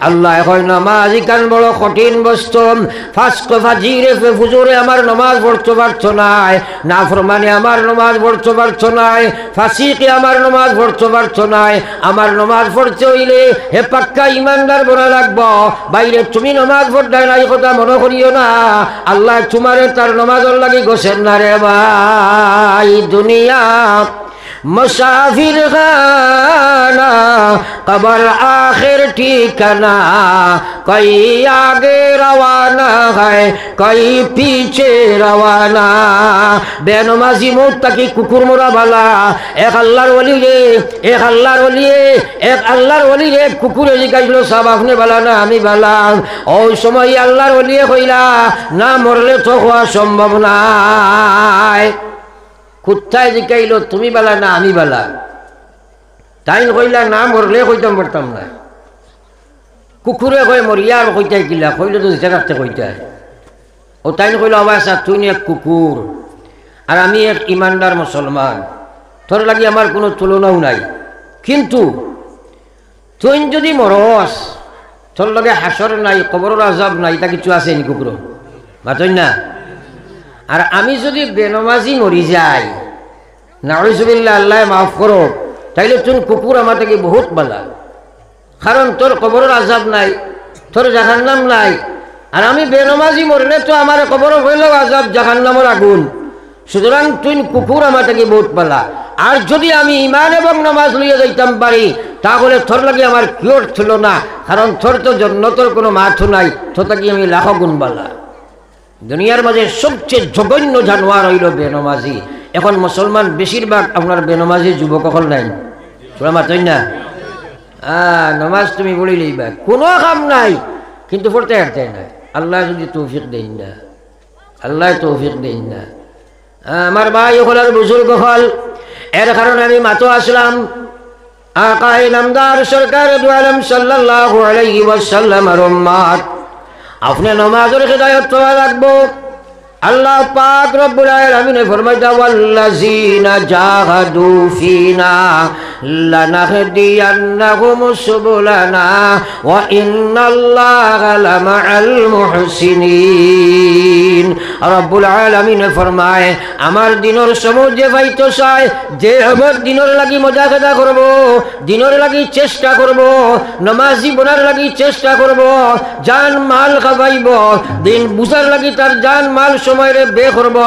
আল্লাহ কয় নামাজ কান বড় কঠিন বস্তু ফাস্ক ফাজিরে ফুজুরে আমার নামাজ পড়তে পারছো না নাফরমানি আমার নামাজ পড়তে পারছো না ফাসিকি আমার নামাজ পড়তে পারছো না আমার নামাজ পড়তে হইলে হে পাক্কা ইমানদার বনা লাগবো বাইরে তুমি নামাজ পড়তে না এই কথা মনে করিও না আল্লাহ তোমারে তার নামাজের লাগি গোসেন না রে ভাই দুনিয়া मुसाफिर खाना कबर आखिर ठिकाना कई आगे रवाना है कई पीछे रवाना बेनमाजी मौत तकी कुकुर मोरा बाला एक अल्लाहर वली रे एक अल्लाहर वली एक अल्लाहर वली रे कुकुरे जिगाइलो सब आपने बाला ना आमी बाला ओই সময় আল্লাহর ওলি কইলা না মরলে তো হওয়া সম্ভব নাই কুত্তায় জিকাইলো তুমি বালা না আমি বালা তাই কইলা না মরলে কইতাম পারতাম না কুকুরে কই মরিয়ার কইতাই কিলা কইলো তো যেটা রাখতে কইতাই ও তাই কইলো আবাসা তুই এক কুকুর আর আমি এক ইমানদার মুসলমান তোর লাগি আমার কোনো তুলনাও নাই কিন্তু তুই যদি মরস তোর লগে হাসর নাই কবরের আযাব নাই তা কিছু আছে নি কুকুর মাতই না আর আমি যদি বেনমাজি মরি যাই নাউযুবিল্লাহ আল্লাহ মাফ করো তাইলে তুই কুকুর আমার থেকে বহুত বালা কারণ তোর কবরের আযাব নাই তোর জাহান্নাম নাই আর আমি বেনমাজি মরলে তো আমার কবর হইল আযাব জাহান্নামের আগুন সুতরাং তুই কুকুর আমার থেকে বহুত বালা আর যদি আমি ঈমান এবং নামাজ লইয়া যাইতাম পারি তাহলে তোর লাগে আমার কিওর ছিল না কারণ তোর তো জান্নাতের কোনো মাথু নাই তো তাকি আমি লাখ গুণ বালা দুনিয়ার মাঝে সবচেয়ে জঘন্য জানোয়ার হইল বেনমাজি এখন মুসলমান বেশিরভাগ আপনার বেনমাজি যুবক হল নাই তোরা মাতই না নামাজ তুমি পড়ি লইবা কোনো কাম নাই কিন্তু পড়তে হারতে না আল্লাহ যদি তৌফিক দেন না আল্লাহ তৌফিক দেন না আমার ভাই হলার বুজুর্গ হল এর কারণে আমি মাতো আসলাম আকায়ে নামদার সরকার দু আলম সাল্লাল্লাহু আলাইহি ওয়াসাল্লাম আর উম্মত আপনি নামাজের হিদায়াত পাওয়া লাগবো আল্লাহ পাক রব্বুল আলামিন ফরমাইতা ওয়াল্লাযিনা জাহাদু ফিনা লানাহদিয়ান্নাহুম সুবুলানা ওয়া ইন্নাল্লাহা লামাআল মুহসিনিন রব্বুল আলামিন ফরমায় আমার দিনের সময় যে পাইতো চায় যে আমার দিনের লাগি মুজাহিদা করব দিনের লাগি চেষ্টা করব নামাজি বনার লাগি চেষ্টা করব জান মাল খাওয়াইব দিন বুঝার লাগি তার জান মাল সময় রে বে করব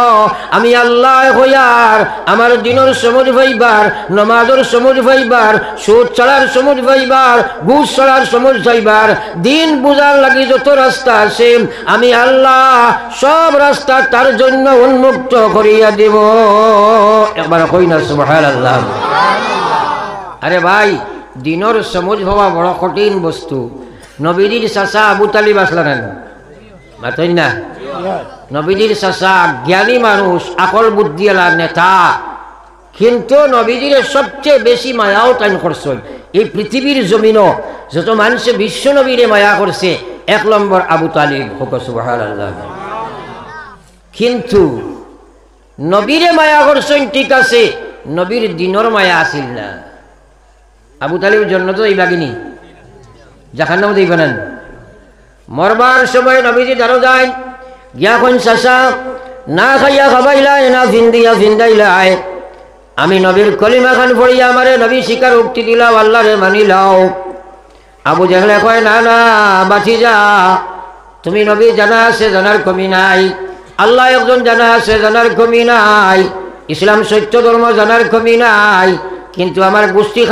আমি আল্লাহ হইয়ার আমার দিনের সমুজ ভাইবার নমাজের সমুজ ভাইবার সুদ ছাড়ার সমুজ ভাইবার ঘুষ ছাড়ার সমুজ ভাইবার দিন বুঝার লাগি যত রাস্তা আছে আমি আল্লাহ সব রাস্তা তার জন্য উন্মুক্ত করিয়া দেব। একবার কই না সুবহানাল্লাহ। আরে ভাই দিনের সমুজ ভাবা বড় কঠিন বস্তু। নবীজির চাচা আবু তালিব আসলেন মাতই না, নবীজির চাচা জ্ঞানী মানুষ, আকল বুদ্ধিওয়ালা নেতা, কিন্তু নবীজির সবচেয়ে বেশি মায়াও টাইম করছেন। এই পৃথিবীর জমিনও যত মানুষে বিশ্ব নবীরে মায়া করছে 1 নম্বর আবু তালিব হোক সুবহানাল্লাহ। কিন্তু নবীরে মায়া করছেন ঠিক আছে, নবীর দিনের মায়া আসিল না। আবু তালিবের জন্য তো এই বাগিনী জাহান্নাম দিবেন। মরবার সময় নবীজি দাঁড়ো যায় গিয়া কোন চাচা না খাইয়া খাবাইলাই না ভিন্দিয়া ভিন্দাইলাই, আমি নবীর কলিমা খান পড়িয়া আমারে নবী শিকার উক্তি দিলাও আল্লাহ রে মানিলাও। আবু জাহলে কয় না না বাঁচি যা, তুমি নবী জানা আছে জানার কমি নাই, আল্লাহ একজন জানা আছে জানার কমি নাই, ইসলাম সত্য ধর্ম জানার কমি নাই, কিন্তু আমার গোষ্ঠী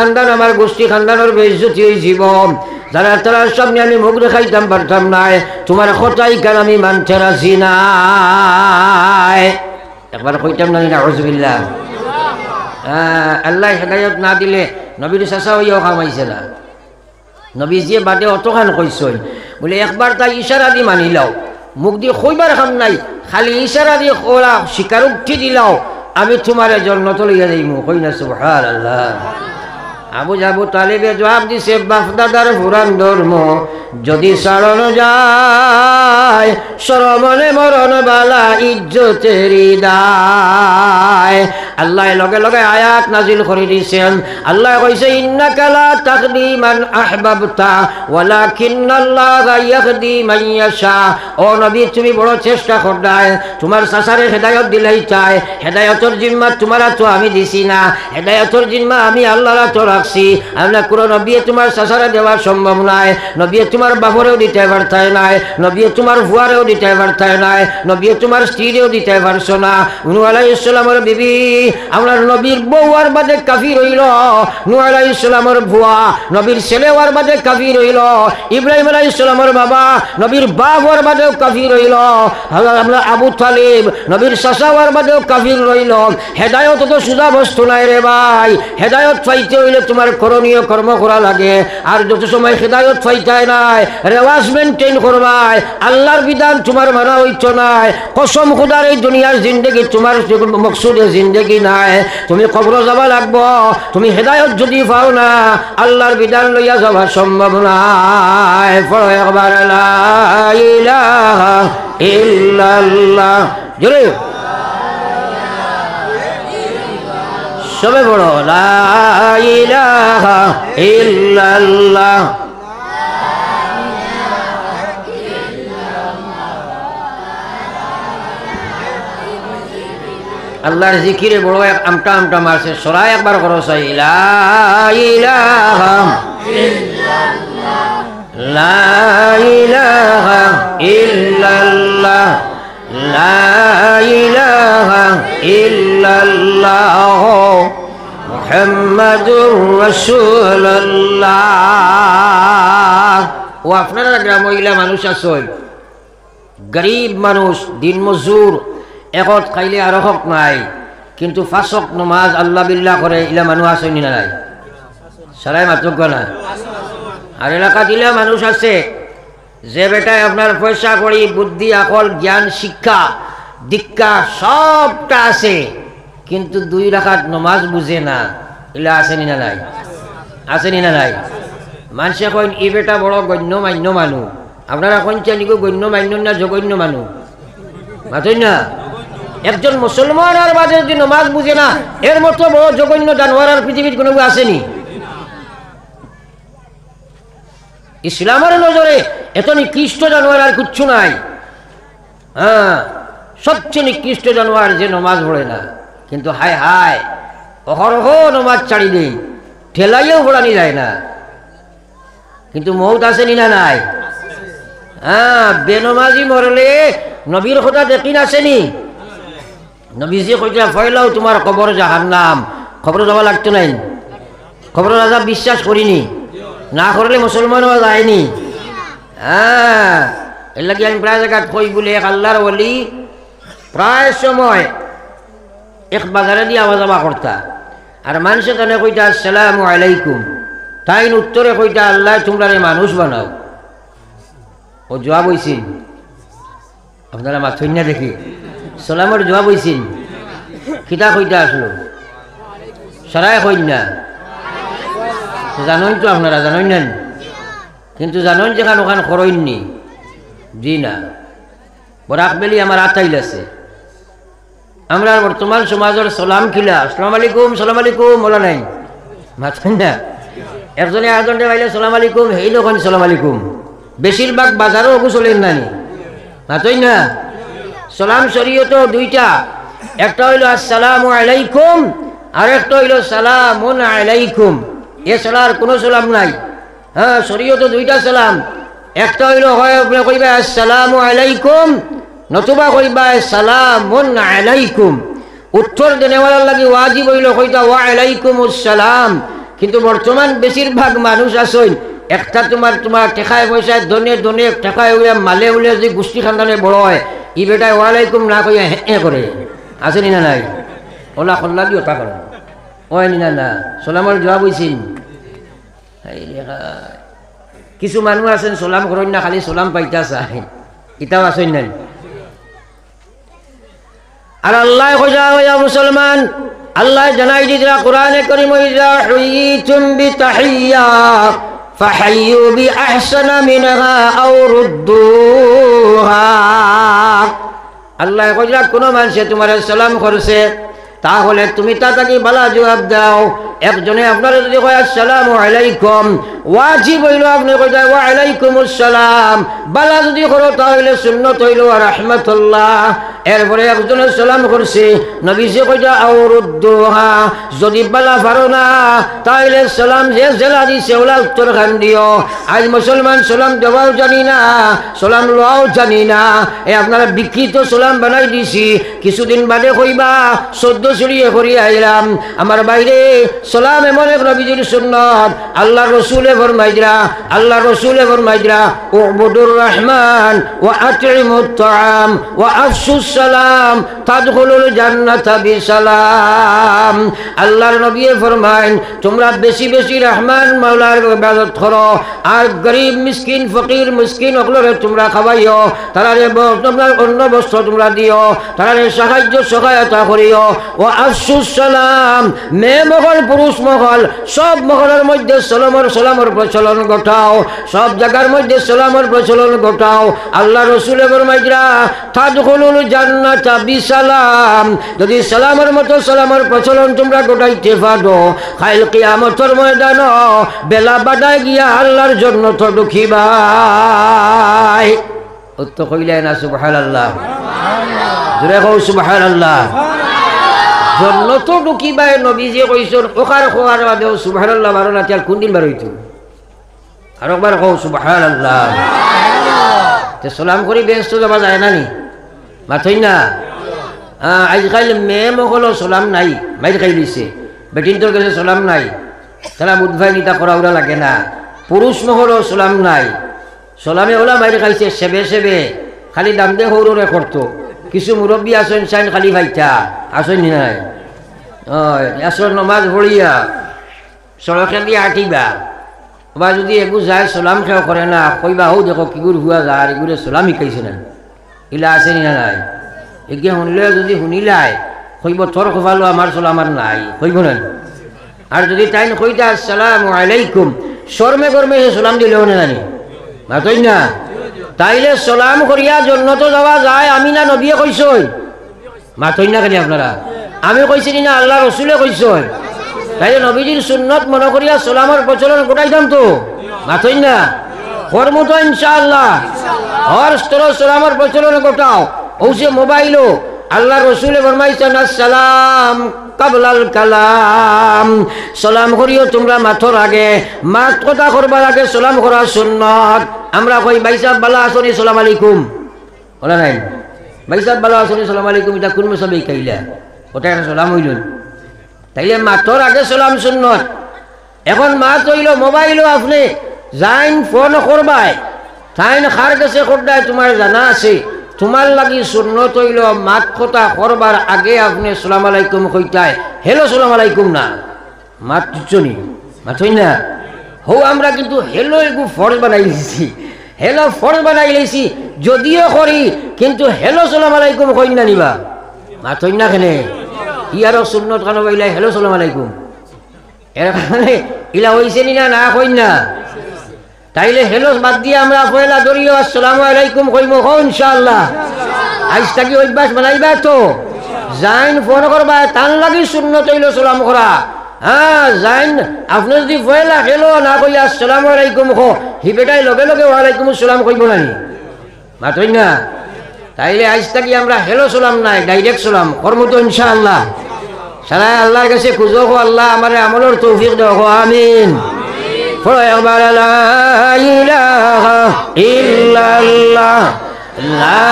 খানদানের বেইজ্জতি হয়ে জীবন যারা তারা সামনে আমি মুখ দেখাইতাম পারতাম নাই, তোমার কথাই কেন আমি মানতে রাজি নাই। একবার কইতাম না নাউযুবিল্লাহ। আল্লাহ হেদায়ত না দিলে নবীর চাচা হইয়াও কামাইছে না। নবীজিয়ে বাদে অতখান কইসই বলে একবার তাই ইশারা দি মানিলাও, মুখ দিয়ে কইবার খাম নাই, খালি ইশারা দিয়ে ওরা স্বীকারোক্তি দিলাও আমি তোমার জন্য তো লইয়া যাইমু। কই না সুবহানাল্লাহ। আবু তালিবে জবাব দিছে বাপদাদার পুরান ধর্ম যদি সারণ যায় সরমনে মরণ বালা ইজ্জতেরি দায়। আল্লাহ লগে লগে আয়াত নাজিল করে দিয়েছেন। আল্লাহ কইছে ইন্নাকা লা তাহদি মান আহবাবতা ওয়ালাকিন্নাল্লাহা ইয়াহদি মান ইয়াশা। ও নবী তুমি বড় চেষ্টা করদায়, তোমার চাচারে হেদায়েত দিলাই চাই, হেদায়েতের জিম্মা তোমার তো আমি দিছি না, হেদায়েতের জিম্মা আমি আল্লাহর তো রাখছি। আল্লাহ কোন নবী তোমার চাচারে দেওয়া সম্ভব নাই, নবী তোমার বাপরেও দিতে পারতায় নাই, নবী তোমার ভুয়ারেও দিতে পারতায় নাই, নবী তোমার স্ত্রীরেও দিতে পারছো না। নূহ আলাইহিস সালামের বিবি আমরা নবীর বউ আর বাদে কাফির হইল, নূহ আলাইহিস সালামের ভুয়া নবীর ছেলে আর বাদে কাফির হইল, ইব্রাহিম আলাইহিস সালামের বাবা নবীর বাপ আর বাদেও কাফির হইল, আমরা আবু তালিব নবীর চাচা আর বাদেও কাফির রইল। হেদায়েত তো সুজা বস্তু নাই রে ভাই, হেদায়েত পাইতে হইলে তোমার করণীয় কর্ম করা লাগে। আর যত সময় হেদায়েত পাইতাই নাই রেওয়াজ মেনটেন করবাই, আল্লাহর বিধান তোমার মানা হইতো নাই, কসম খুদার এই দুনিয়ার জিন্দেগি তোমার মকসুদে জিন্দেগি নাই, তুমি কবর যাবা লাগবো। তুমি হেদায়েত যদি পাও না আল্লাহর বিধান লইয়া যাওয়া সম্ভব নাই। পড়ো একবার লা ইলাহা ইল্লাল্লাহ জোরে সবে বড় লা ইলাহা ইল্লাল্লাহ। আল্লাহর জিকিরে বড় এক আমটা আমটা মারছে, সরাই একবার করো সাই লা ইলাহা ইল্লাল্লাহ লা ইলাহা ইল্লাল্লাহ লা ইলাহা ইল্লাল্লাহ মুহাম্মাদুর রাসূলুল্লাহ। ও আপনারা গ্রাম মহিলা মানুষ আছেন, গরিব মানুষ, দিন মজুর, একত খাইলে আর হক নাই, কিন্তু 5 ওয়াক্ত নামাজ আল্লাহ বিল্লাহ করে ইলা মানুষ আছেন না নাই? সারাই মাত্র না। আর এলাকা দিলে মানুষ আছে যে বেটায় আপনার পয়সা করি বুদ্ধি আকল জ্ঞান শিক্ষা দীক্ষা সবটা আছে, কিন্তু 2 রাকাত নামাজ বুঝে না, এলা আসেনি না নাই? আসেনি না নাই? মানুষে কইন ই বেটা বড় গণ্য মান্য মানুষ, আপনারা কইছেন নিকো গণ্য মান্য না জঘন্য মানুষ মাতই না? একজন মুসলমান আর বাদে যদি নামাজ বুঝে না এর মতো বড় জঘন্য জানোয়ার আর পৃথিবীর কোনো আসেনি। ইসলামের নজরে এত নিকৃষ্ট জানোয়ার আর কিচ্ছু নাই। হ্যাঁ, সবচেয়ে নিকৃষ্ট জানোয়ার যে নমাজ পড়ে না, কিন্তু হায় হায় অহরহ নমাজ ছাড়ি দেই, ঠেলাইও পড়ানি যায় না, কিন্তু মৌত আসেনি না নাই? হ্যাঁ, বেনমাজি মরলে নবীর কথা দেখিন আসেনি নবীজি কইতা ফয়লাও তোমার কবর জাহান্নাম খবর যাওয়া লাগতো নাই খবর রাজা বিশ্বাস করিনি না করলে মুসলমান হওয়া যায়নি হ্যাঁ এর লাগে আমি প্রায় জায়গা কই বলে এক আল্লাহর ওলি প্রায় সময় এক বাজারে দিয়ে আওয়া যাওয়া করতা আর মানুষে তানে কইতা আসসালামু আলাইকুম তাই উত্তরে কইতা আল্লাহ তোমরা মানুষ বানাও ও জবাব হইছিল আপনারা মাথুন না দেখি সালামের জবাব হইছিল কিতা কইতা আসলো সারাই কইন না জানেন তো আপনারা জানেন না কিন্তু জানেন যেখান ওখান করইননি জি না বরাক বেলি আমার আতাইল আছে আমরা বর্তমান সমাজের সালাম খিলা আসসালামু আলাইকুম বলা নাই মাথুন না একজনে আরেকজনকে পাইলে সালাম আলাইকুম হেই নখন সালাম আলাইকুম বেশিরভাগ বাজারও ওগু চলেন নানি মাথুন না সালাম শরীয়ত দুইটা একটা হইল আসসালামু আলাইকুম আর একটা হইল সালামুন আলাইকুম এ সালার কোনো সালাম নাই হ্যাঁ শরীয়ত দুইটা সালাম একটা হইল হয় আপনি কইবা আসসালামু আলাইকুম নতুবা কইবা সালামুন আলাইকুম উত্তর দেনেওয়ালার লাগি ওয়াজিব হইল কইতা ওয়া আলাইকুমুস সালাম কিন্তু বর্তমান বেশিরভাগ মানুষ আছেন একটা তোমার টেকায় পয়সায় দনে দনে টেকায় উড়ে মালে উড়ে যদি গোষ্ঠী খানদানে বড় হয় ই বেটায় ওয়ালাইকুম না কইয়া হ্যাঁ করে আসেনি না নাই ওলা খল্লা দিও তা করে ওই না সালামের জবাব হইছিল কিছু মানুষ আছেন সালাম করেন না খালি সালাম পাইতা চাই ইটাও আছেন নাই আর আল্লাহ কইয়া হইয়া মুসলমান আল্লাহ জানাই দিরা কোরআনে কারীম ইযা হুইতুম বিতাহিয়্যা ফাহাইয়ু বিআহসানা মিনহা আও রুদ্দুহা আল্লাহ কইরা কোন মানুষে তোমারে সালাম করছে তাহলে তুমি তাকে বালা জবাব দাও একজনে আপনারা যদি কয় আসসালামু আলাইকুম ওয়াজিব হইল আপনি কইতা ওয়া আলাইকুমুস সালাম বালা যদি করো তাহলে সুন্নাত হইল রাহমাতুল্লাহ এরপরে একজনে সালাম করছে নবীজি কইতা আও রুদ্দুহা যদি বালা পারো না তাহলে সালাম যে জেলা দিছে ওলা উত্তর খান দিও আজ মুসলমান সালাম দেওয়াও জানি না সালাম লওয়াও জানি না এ আপনারা বিকৃত সালাম বানাই দিছি কিছুদিন বাদে কইবা 14 চুরিয়ে করি আইলাম আমার বাইরে সালাম এমন এক নবীজির সুন্নাত আল্লাহ রসুলে ফরমাইরা উবুদুর রহমান ওয়া আতইমুত তাআম ওয়া আফশুস সালাম তাদখুলুল জান্নাতা বিসালাম আল্লাহর নবী ফরমায়েন তোমরা বেশি বেশি রহমান মাওলার ইবাদত করো আর গরীব মিসকিন ফকির মিসকিন ওগুলোরে তোমরা খাওয়াইও তারারে তোমরা অন্ন বস্ত্র তোমরা দিও তারারে সাহায্য সহায়তা করিও ও আফশুস সালাম মেয়ে মহল পুরুষ মহল সব মহলের মধ্যে সালামের প্রচলন ঘটাও সব জায়গার মধ্যে সালামের প্রচলন ঘটাও আল্লাহ রসুল ফরমাইরা তাদখুলুল জান্নাতা বিসালাম যদি সালামের মতো সালামের প্রচলন তোমরা ঘটাইতে পারো কাল কিয়ামতের ময়দান বেলা বাদায় গিয়া আল্লাহর জন্য তো ঢুকিবাই অত কইলেন না সুবহানাল্লাহ জোরে কও সুবহানাল্লাহ জন্নত ঢুকিবাই নবীজি কইছেন ওখার খোয়ার বাদেও সুবহানাল্লাহ বারো না তার কোন দিন বার হইতো আর একবার কও সুবহানাল্লাহ তে সালাম করি ব্যস্ত যাওয়া যায় না নি মাথই না আজকাল মেয়ে মহল সালাম নাই মাইর খাই দিছে বেটিন তোর কাছে সালাম নাই তারা বুধভাই নিতা করা ওরা লাগে না পুরুষ মহল সালাম নাই সালামে ওলা মাইর খাইছে সেবে সেবে খালি দাম দে সৌরে করতো কিছু মুরব্বী আসেন চাইন খালি ভাইটা আসেন নাই আসর নমাজ পড়িয়া সড়কে দিয়ে আঁটিবা বা যদি এগু যায় সালাম খেয়া করে না কইবা হো দেখো কিগুর হুয়া যায় আর এগুলো সালাম শিকাইছে না ইলা আছে না নাই এগিয়ে শুনলে যদি শুনিলাই কইব তোর খোফালো আমার সালাম আর নাই কইব না আর যদি তাই কইতা আসসালামু আলাইকুম শর্মে গরমে সালাম দিলেও না জানি মাতই না তাইলে সালাম করিয়া জন্নত যাওয়া যায় আমি না নবীয়ে কইছই মাতই না কেন আপনারা আমি কইছি না আল্লাহ রসুলে কইছই তাইলে নবীজির সুন্নত মনে করিয়া সালামের প্রচলন গোটাইতাম তো মাতই না কর্ম তো ইনশাআল্লাহ হর স্তর সালামের প্রচলন গোটাও ওসে মোবাইলও আল্লাহ রসুলে ফরমাইছেন আসসালাম কাবলাল কালাম সালাম করিও তোমরা মাথর আগে মাত কথা করবার আগে সালাম করা সুন্নত আমরা কই ভাই সাহেব বালা আসনি সালাম আলাইকুম বলা নাই ভাই সাহেব ভালো আছেন সালাম আলাইকুম এটা কোন সবে খাইলা ওটা একটা সালাম হইল তাইলে মাতর আগে সালাম সুন্নত এখন মাত হইল মোবাইলও আপনি যাইন ফোন করবাই তাইন খার গেছে করদায় তোমার জানা আছে তোমার লাগি সুন্নত হইল মাত কথা করবার আগে আপনি সালাম আলাইকুম কইতায় হেলো সালাম আলাইকুম না মাত চুনি মাত হই না হো আমরা কিন্তু হেলো এগু ফরজ বানাই লিছি হেলো ফরজ বানাই লিছি যদিও করি কিন্তু হেলো সালাম আলাইকুম কই না নিবা মাত হই না কেনে ইয়ারও সুন্নত কানো বাইলা হেলো সালাম আলাইকুম এর কারণে ইলা হইছে নি না কই না তাইলে হেলো বাদ দিয়ে আমরা পয়লা দরিও আসসালামু আলাইকুম কইমু হো ইনশাআল্লাহ আজ থাকি অভ্যাস বানাইবা তো যাইন ফোন করবা তার লাগি সুন্নত হইল সালাম করা হ্যাঁ যাইন আপনি যদি পয়লা হেলো না কই আসসালামু আলাইকুম হো হি বেটাই লগে লগে ওয়ালাইকুম আসসালাম কইব না নি মাতই না তাইলে আজ থাকি আমরা হেলো সালাম নাই ডাইরেক্ট সালাম করমু তো ইনশাআল্লাহ সারা আল্লাহর কাছে খুঁজো হো আল্লাহ আমারে আমলের তৌফিক দাও হো আমিন فيقبل لا إله إلا الله لا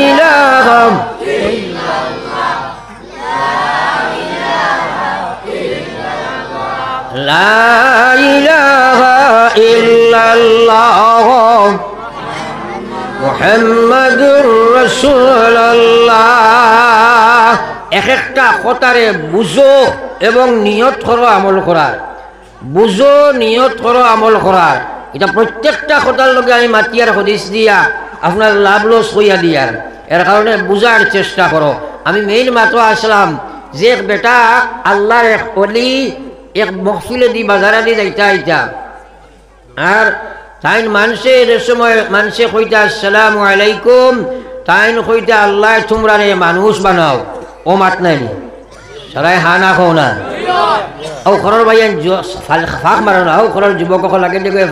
إله إلا الله لا إله إلا الله محمد رسول الله এক একটা কথারে বুঝো এবং নিয়ত করো আমল করার বুঝো নিয়ত করো আমল করার এটা প্রত্যেকটা কথার লগে আমি মাতিয়ার হদিস দিয়া আপনার লাভ লস হইয়া দিয়ার এর কারণে বুঝার চেষ্টা করো আমি মেইন মাত্র আসলাম যে এক বেটা আল্লাহর এক অলি এক মহফিলে দি বাজারে দি যাইতা আইতা আর তাইন মানুষের সময় মানুষে কইতা আসসালামু আলাইকুম তাইন কইতা আল্লাহ তোমরা রে মানুষ বানাও ও মাত নাই সরাই হানা খাও না ও ঘরের ভাইয়ান ফাঁক মারো না ও ঘরের যুবক লাগে দেখে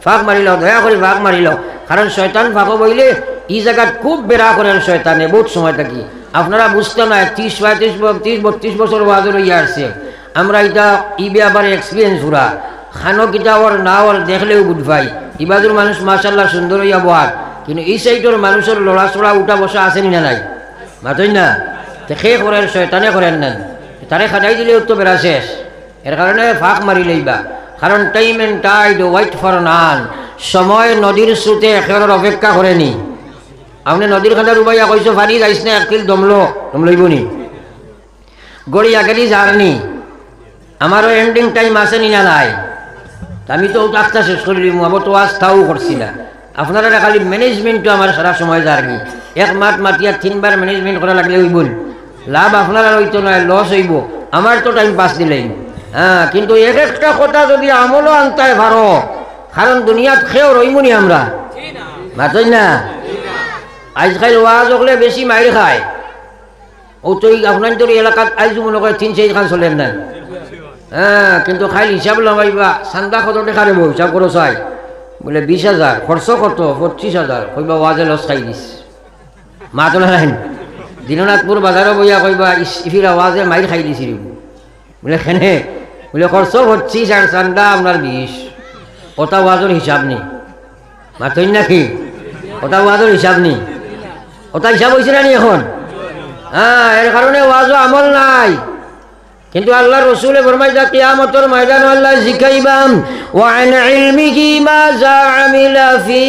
ফাঁক মারিল দয়া করে ফাঁক মারিল কারণ শয়তান ফাঁকো বইলে এই জায়গাত খুব বেড়া করেন শয়তানে বহুত সময় থাকি আপনারা বুঝতে না 30-32 বছর ওয়াজের হইয়া আসছে আমরা এটা ই ব্যাপারে এক্সপিরিয়েন্স পুরা খানো কিতাবর না ওর দেখলেও বুঝ পাই ইবাদুর মানুষ মাশাল্লাহ সুন্দর হইয়া বহার কিন্তু এই সাইডের মানুষের লড়াচড়া উঠা বসা আসেনি না নাই মাতই না সে করেন শয়তানে করেন না তারে খাটাই দিলেও তো বেড়া শেষ এর কারণে ফাঁক মারি লইবা কারণ time and tide wait for none সময় নদীর স্রোতে একেবারে অপেক্ষা করেনি আপনি নদীর খাটা রুবাইয়া কইছো ফারি যাইস না একটিল দমলইব নি গড়িয়া গেলি জার্নি আমারও এন্ডিং টাইম আছে নি না নাই আমি তো আস্তা শেষ করে দিম আবার তো আজ তাও করছি না আপনারা খালি ম্যানেজমেন্টও আমার সারা সময় জার্নি এক মাত মাতিয়া 3 বার ম্যানেজমেন্ট করা লাগলে হইব লাভ আপনারা হইতো নয় লস হইব আমার তো টাইম পাস দিলেই হ্যাঁ কিন্তু এক একটা কথা যদি আমলও আনতায় ভালো কারণ দুনিয়াত খেয়েও রইমুনি আমরা মাতই না আজকাল ওয়াজ হলে বেশি মাইর খায় ও তো আপনার তোর এলাকাত আইজ মনে করে 3-4 খান চলেন না হ্যাঁ কিন্তু খাইল হিসাব লগাইবা চান্দা কত দেখা দেবো হিসাব করো চাই বলে 20,000 খরচ কত 25,000 কইবা ওয়াজে লস খাই দিস মাত নাই দিননাথপুর বাজারও বইয়া কইবা ইফির আওয়াজে মাইর খাই দিছিল বলে খেনে বলে খরচ 25 আর চান্দা আপনার 20 ওটা ওয়াজের হিসাব নেই মাতই নাকি ওটা ওয়াজের হিসাব নেই ওটা হিসাব হয়েছে না নি এখন হ্যাঁ এর কারণে ওয়াজও আমল নাই কিন্তু আল্লাহ রসুলে ফরমাইতা কিয়ামতের ময়দান আল্লাহ জিকাইবাম ওয়া আন ইলমিহি মা যা আমিলা ফি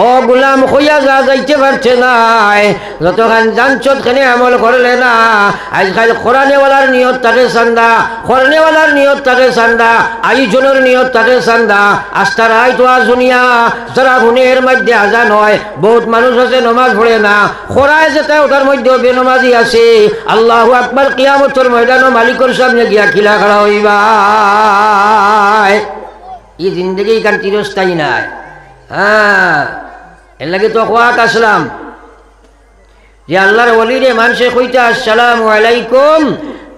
ও গোলাম কইয়া যা যাইতে পারছে নাই যতখান জানছত খানে আমল করলে না আজকাল কোরআনেওয়ালার নিয়ত থাকে চান্দা কোরআনেওয়ালার নিয়ত থাকে চান্দা আয়োজনের নিয়ত থাকে চান্দা আস্থার আয় তো আজুনিয়া যারা গুণের মধ্যে আজান হয় বহুত মানুষ আছে নমাজ পড়ে না খোরায় যেতে ওটার মধ্যে বেনমাজি আছে আল্লাহু আকবার কিয়ামতের ময়দানে মালিকের সামনে গিয়া খিলা খাড়া হইবা এই জিন্দগি কান চিরস্থায়ী নাই হ্যাঁ এর লাগে তো কোয়াত আসলাম যে আল্লাহর ওলিরে মানুষে কইতে আসসালামু আলাইকুম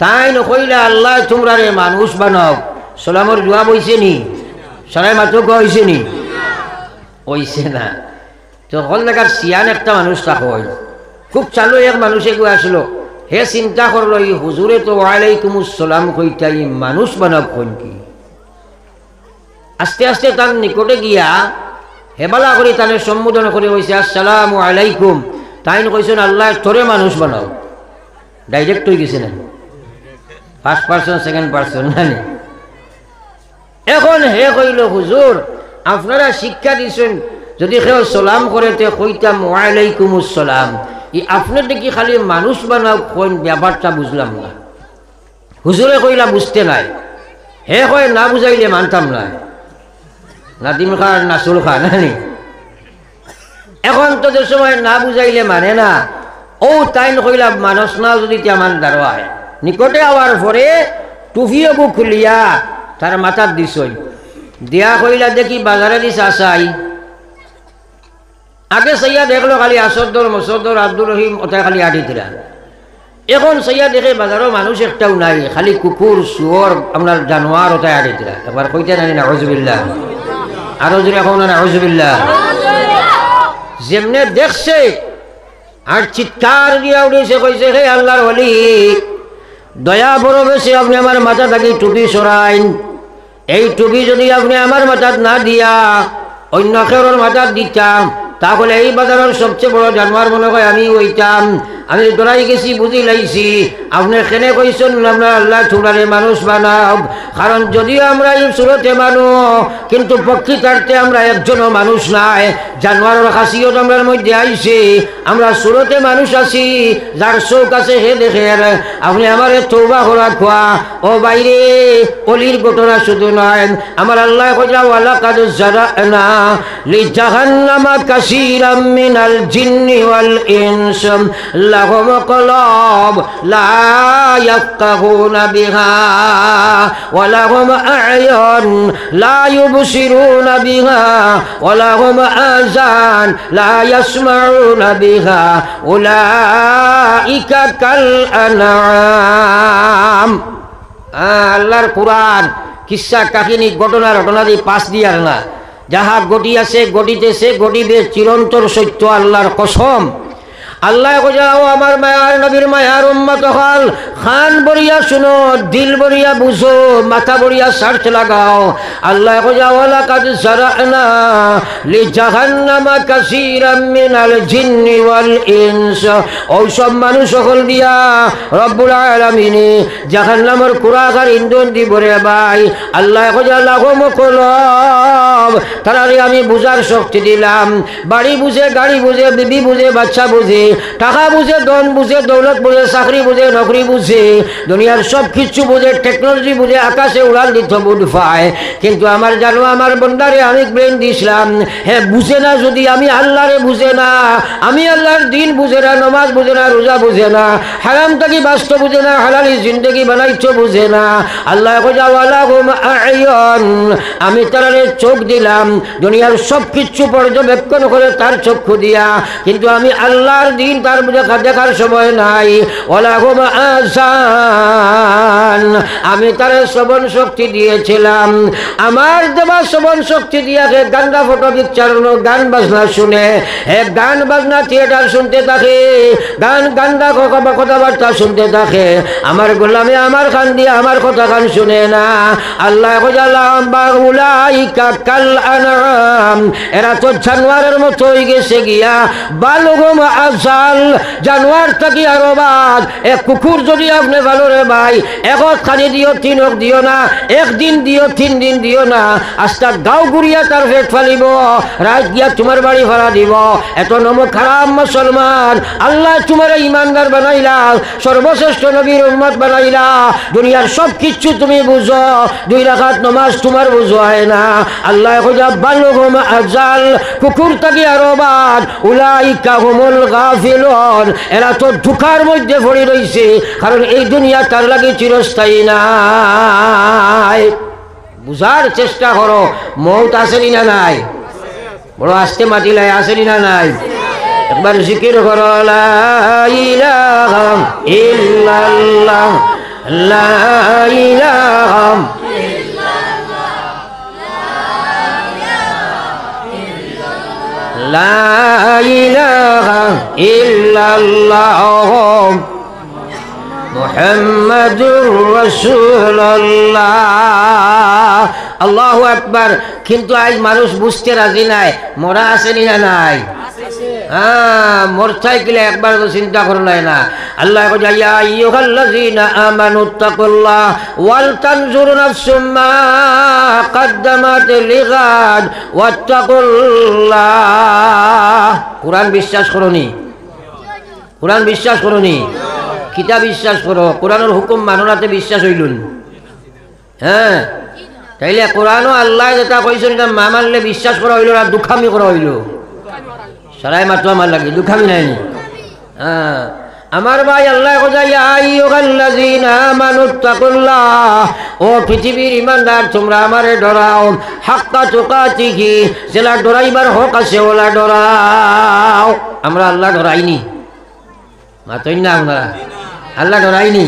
তাই নকইলা আল্লাহ তোমরা রে মানুষ বানাও সালামের জবাব হইছে নি সালাম মাত্র হইছে নি হইছে না তো হল লাগার সিয়ান একটা মানুষ থাকো খুব চালু এক মানুষে গো আসলো হে চিন্তা করলো এই হুজুরে তো ওয়ালাইকুমুস সালাম কইতাই মানুষ বানাব কোন কি আস্তে আস্তে তার নিকটে গিয়া হেবালা করে তাদের সম্বোধন করে কইছে আসসালামু আলাইকুম। তাইন কইছেন আল্লাহ তোরে মানুষ বানাও। ডাইরেক্ট হয়ে গেছে না, ফার্স্ট পার্সন সেকেন্ড পার্সন জানি। এখন হে কইল হুজুর আপনারা শিক্ষা দিছেন যদি কেউ সালাম করে তে কইতাম ওয়ালাইকুমুস সালাম, ই আপনার দেখি খালি মানুষ বানাও কোন ব্যাপারটা বুঝলাম না। হুজুরে কইলা বুঝতে নাই। হে কয় না বুঝাইলে মানতাম না, নাদিম খান নাসুল খান জানি। এখন তো যে সময় না বুঝাইলে মানে না, ও তাইন কইলা মানুষ না যদি আমার দাঁড়ায় নিকটে আওয়ার পরে টুফিও বুক খুলিয়া তার মাথার দিছই দিয়া কইলা দেখি বাজারে দিস আসাই। আগে সাইয়া দেখলো খালি আসদ্দর মসদ্দর আব্দুর রহিম ওটাই খালি আটি দিলা। এখন সাইয়া দেখে বাজারও মানুষ একটাও নাই, খালি কুকুর শুয়োর আপনার জানোয়ার ওটাই আটি দিলা। একবার কইতে জানি না আউযুবিল্লাহ, আরো জোরে এখন না আউযুবিল্লাহ। যেমনে দেখছে আর চিৎকার দিয়া উঠেছে কইছে হে আল্লাহর ওলি দয়া বড় বেশি আপনি আমার মাথা থাকি টুপি সরাইন। এই টুপি যদি আপনি আমার মাথাত না দিয়া অন্য কেউর মাথাত দিতাম তাহলে এই বাজারের সবচেয়ে বড় জানোয়ার মনে হয় আমি হইতাম। আমি ডরাই গেছি বুঝি লাইছি আপনি কেনে কইছেন আপনার আল্লাহ তোমরারে মানুষ বানাও। কারণ যদিও আমরা এই সুরতে মানুষ কিন্তু প্রকৃতার্থে আমরা একজনও মানুষ নাই। জানোয়ারের খাসিয়ত আমরার মধ্যে আইছে, আমরা সুরতে মানুষ আছি। যার চোখ আছে হে দেখে আপনি আমার তওবা করা খোয়া। ও বাইরে অলির ঘটনা শুধু নয়, আমার আল্লাহ কইলা ওয়ালাকাদ জারানা লিজাহান্নামা কাসীরাম মিনাল জিন্নি ওয়াল ইনস লাহুম কলব লা ইয়াফকাহুনা বিহা ওয়া লাহুম আ'য়ুন লা ইউবসিরুনা বিহা ওয়া লাহুম আযান লা ইয়াসমাউনা বিহা উলাইকা কাল আনআম। আল্লাহর কুরআন কিসসা কাহিনী ঘটনা ঘটনা দিয়ে পাশ দিয়ার না, যাহা ঘটিয়াছে ঘটিতেছে ঘটিবে চিরন্তর সত্য আল্লাহর কসম। আল্লাহ কইয়াও আমার মায়ার নবীর মায়ার উম্মত হল খান বরিয়া শুনো, দিল বরিয়া বুঝো, মাথা বরিয়া সার্চ লাগাও। আল্লাহ কইয়াও লাকাদ জারানা লিজাহান্নামা কাসীরাম মিনাল জিন্নি ওয়াল ইনস। ওই সব মানুষ সকল দিয়া রব্বুল আলামিন জাহান্নামের কুরাগার ইন্ধন দিব রে ভাই। আল্লাহ কইয়া লাহুম কলব, তারারে আমি বুঝার শক্তি দিলাম। বাড়ি বুঝে, গাড়ি বুঝে, বিবি বুঝে, বাচ্চা বুঝে, টাকা বুঝে, ধন বুঝে, দৌলত বুঝে, চাকরি বুঝে, নকরি বুঝে, দুনিয়ার সব কিছু বুঝে, টেকনোলজি বুঝে, আকাশে উড়াল দিত বুঝ পায়। কিন্তু আমার জানো আমার বন্দারে আমি ব্রেন দিছিলাম, হ্যাঁ বুঝে না যদি আমি আল্লাহরে বুঝে না, আমি আল্লাহর দিন বুঝে না, নমাজ বুঝে না, রোজা বুঝে না, হারাম থেকে বাস্তব বুঝে না, হালালি জিন্দেগি বানাইছো বুঝে না। আল্লাহ কইয়া ওয়ালাহুম আ'য়ুন, আমি তারারে চোখ দিলাম দুনিয়ার সব কিছু পর্যবেক্ষণ করে তার চক্ষু দিয়া, কিন্তু আমি আল্লাহর দিন তার দেখার সময় নাই। ওয়ালাহুম আযান, আমি তার শ্রবণ শক্তি দিয়েছিলাম। আমার দেওয়া শ্রবণ শক্তি দিয়াকে গান্দা ফটো পিকচার গান বাজনা শুনে, গান বাজনা থিয়েটার শুনতে থাকে, গান গান্দা কথাবার্তা শুনতে থাকে। আমার গোলামে আমার কান দিয়ে আমার কথা গান শুনে না। আল্লাহ উলাইকা কাল আনআম, এরা তো জানোয়ারের মতো হয়ে গেছে গিয়া। বালুহুম আযাল, জানোয়ার থাকি আরো বাদ। এক কুকুর যদি আপনি ভালো রে ভাই একত খানি দিও, তিনক দিও না, একদিন দিও, 3 দিন দিও না, আস্তা গাঁও ঘুরিয়া তার পেট ফালিব, রাত গিয়া তোমার বাড়ি ভাড়া দিব। এত নমক খারাপ মুসলমান, আল্লাহ তোমার ইমানদার বানাইলা, সর্বশ্রেষ্ঠ নবীর উম্মত বানাইলা, দুনিয়ার সব কিছু তুমি বুঝো, 2 রাকাত নামাজ তোমার বুঝো হয় না। আল্লাহ কইয়া বালুহুম আযাল, কুকুর থাকি আরো বাদ। উলাইকা হুমুল গাফিলুন, এরা তো ধোঁকার মধ্যে পড়ে রইছে, কারণ এই দুনিয়া তার লাগে চিরস্থায়ী নাই। বুঝার চেষ্টা করো, মৌত আসেনি না নাই? বড় আস্তে মাতিলাই আসেনি না নাই? একবার জিকির করো লা ইলাহা ইল্লাল্লাহ, লা ইলাহা লা ইলাহা ইল্লাল্লাহ মুহাম্মাদুর রাসূলুল্লাহ। আল্লাহু আকবার। কিন্তু আজ মানুষ বুঝতে রাজি নাই, মরা আসেনি না নাই? মোটরসাইকেলে একবার তো চিন্তা করলাই না। আল্লাহ ইয়া আইয়ুহাল্লাযীনা আমানুত্তাকুল্লাহ ওয়াল তানজুর নাফসুম মা কাদ্দামাত লিগাদ ওয়াত্তাকুল্লাহ। কোরআন বিশ্বাস করনি? কোরআন বিশ্বাস করনি? কিতাব বিশ্বাস করো, কোরআনের হুকুম মাননাতে বিশ্বাস হইলুন। হ্যাঁ, তাইলে কোরআনও আল্লাহ যেটা কইছেন এটা মানলে বিশ্বাস করা হইল না, দুঃখামি করা হইল। সারাই মাত্র আমার লাগে দুঃখামি নাই। হ্যাঁ, আমার ভাই আল্লাহ ও পৃথিবীর ইমানদার তোমরা আমারে ডরাও, হাক্কা তুকাতিহি, যেটা ডরাইবার হক আছে ওলা ডরাও। আমরা আল্লাহ ডরাইনি, মাতই না আমরা আল্লাহ ডরাইনি।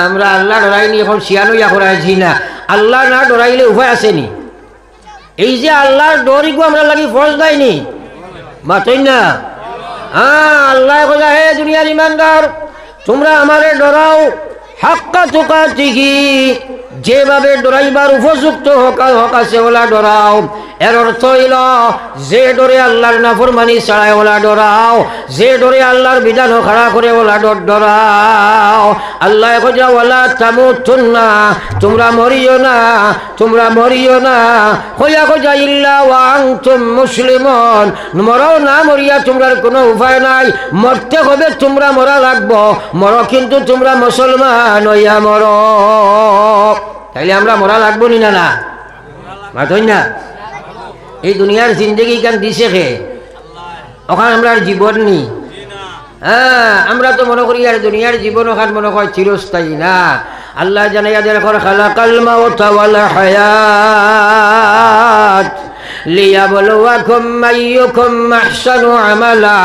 আমরা আল্লাহ ডরাইনি, এখন শিয়ানুইয়া করাইছি না। আল্লাহ না ডরাইলে উপায় আসেনি? এই যে আল্লাহর ডরিগো আমরা লাগি ফরজ দেয়নি, মাতই না। আল্লাহ কইলা হে দুনিয়ার ইমানদার তোমরা আমারে ডরাও, হাক্কা তুকাতিহি, যেভাবে ডরাইবার উপযুক্ত হক আছে ওলা ডরাও। এর অর্থ হইল যে ডরে আল্লাহর নাফরমানি ছাড়ায় ওলা ডরাও, যে ডরে আল্লাহর বিধান খাড়া করে ওলা ডরাও। আল্লাহ কইলা ওয়ালা তামুতুন্না, তোমরা মরিও না, তোমরা মরিও না, কইয়া কইয়া ইল্লা ওয়া আনতুম মুসলিমুন, মরও না মরিয়া তোমরার কোনো উপায় নাই, মরতে হবে তোমরা মরা লাগবো, মরো কিন্তু তোমরা মুসলমান হইয়া মরো। তাইলে আমরা মরা লাগবো নি না? না মাতই না। এই দুনিয়ার জিন্দগি কান দিছে খে, ওখানে আমরা জীবন নি। আমরা তো মনে করি আর দুনিয়ার জীবন ওখানে মনে হয় চিরস্থায়ী না। আল্লাহ জানাইয়া দেন খালাকাল মাউতা ওয়াল হায়াত লিয়াবলুয়াকুম আইয়ুকুম আহসানু আমালা।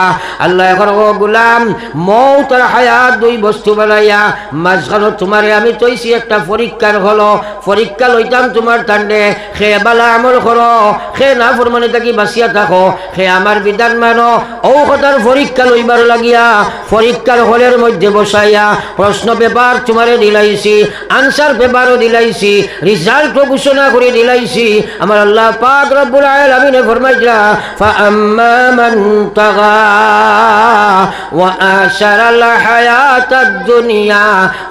আল্লাহ এখন ও গোলাম, মৌত আর হায়াত দুই বস্তু বানাইয়া মাঝখানে তোমারে আমি তৈছি একটা পরীক্ষার হলো, পরীক্ষা লইতাম তোমার টান্ডে, সে বালা আমল করো, সে না ফরমানি থাকি বাঁচিয়া থাকো, সে আমার বিধান মানো। ও কথার পরীক্ষা লইবার লাগিয়া পরীক্ষার হলের মধ্যে বসাইয়া প্রশ্ন পেপার তোমারে দিলাইছি, আনসার পেপারও দিলাইছি, রিজাল্টও ঘোষণা করে দিলাইছি। আমার আল্লাহ পাক রব্বুল আলামিন ফরমাইলা ফাআম্মা মান তাগা ওয়া আশারাল হায়াতাদ দুনিয়া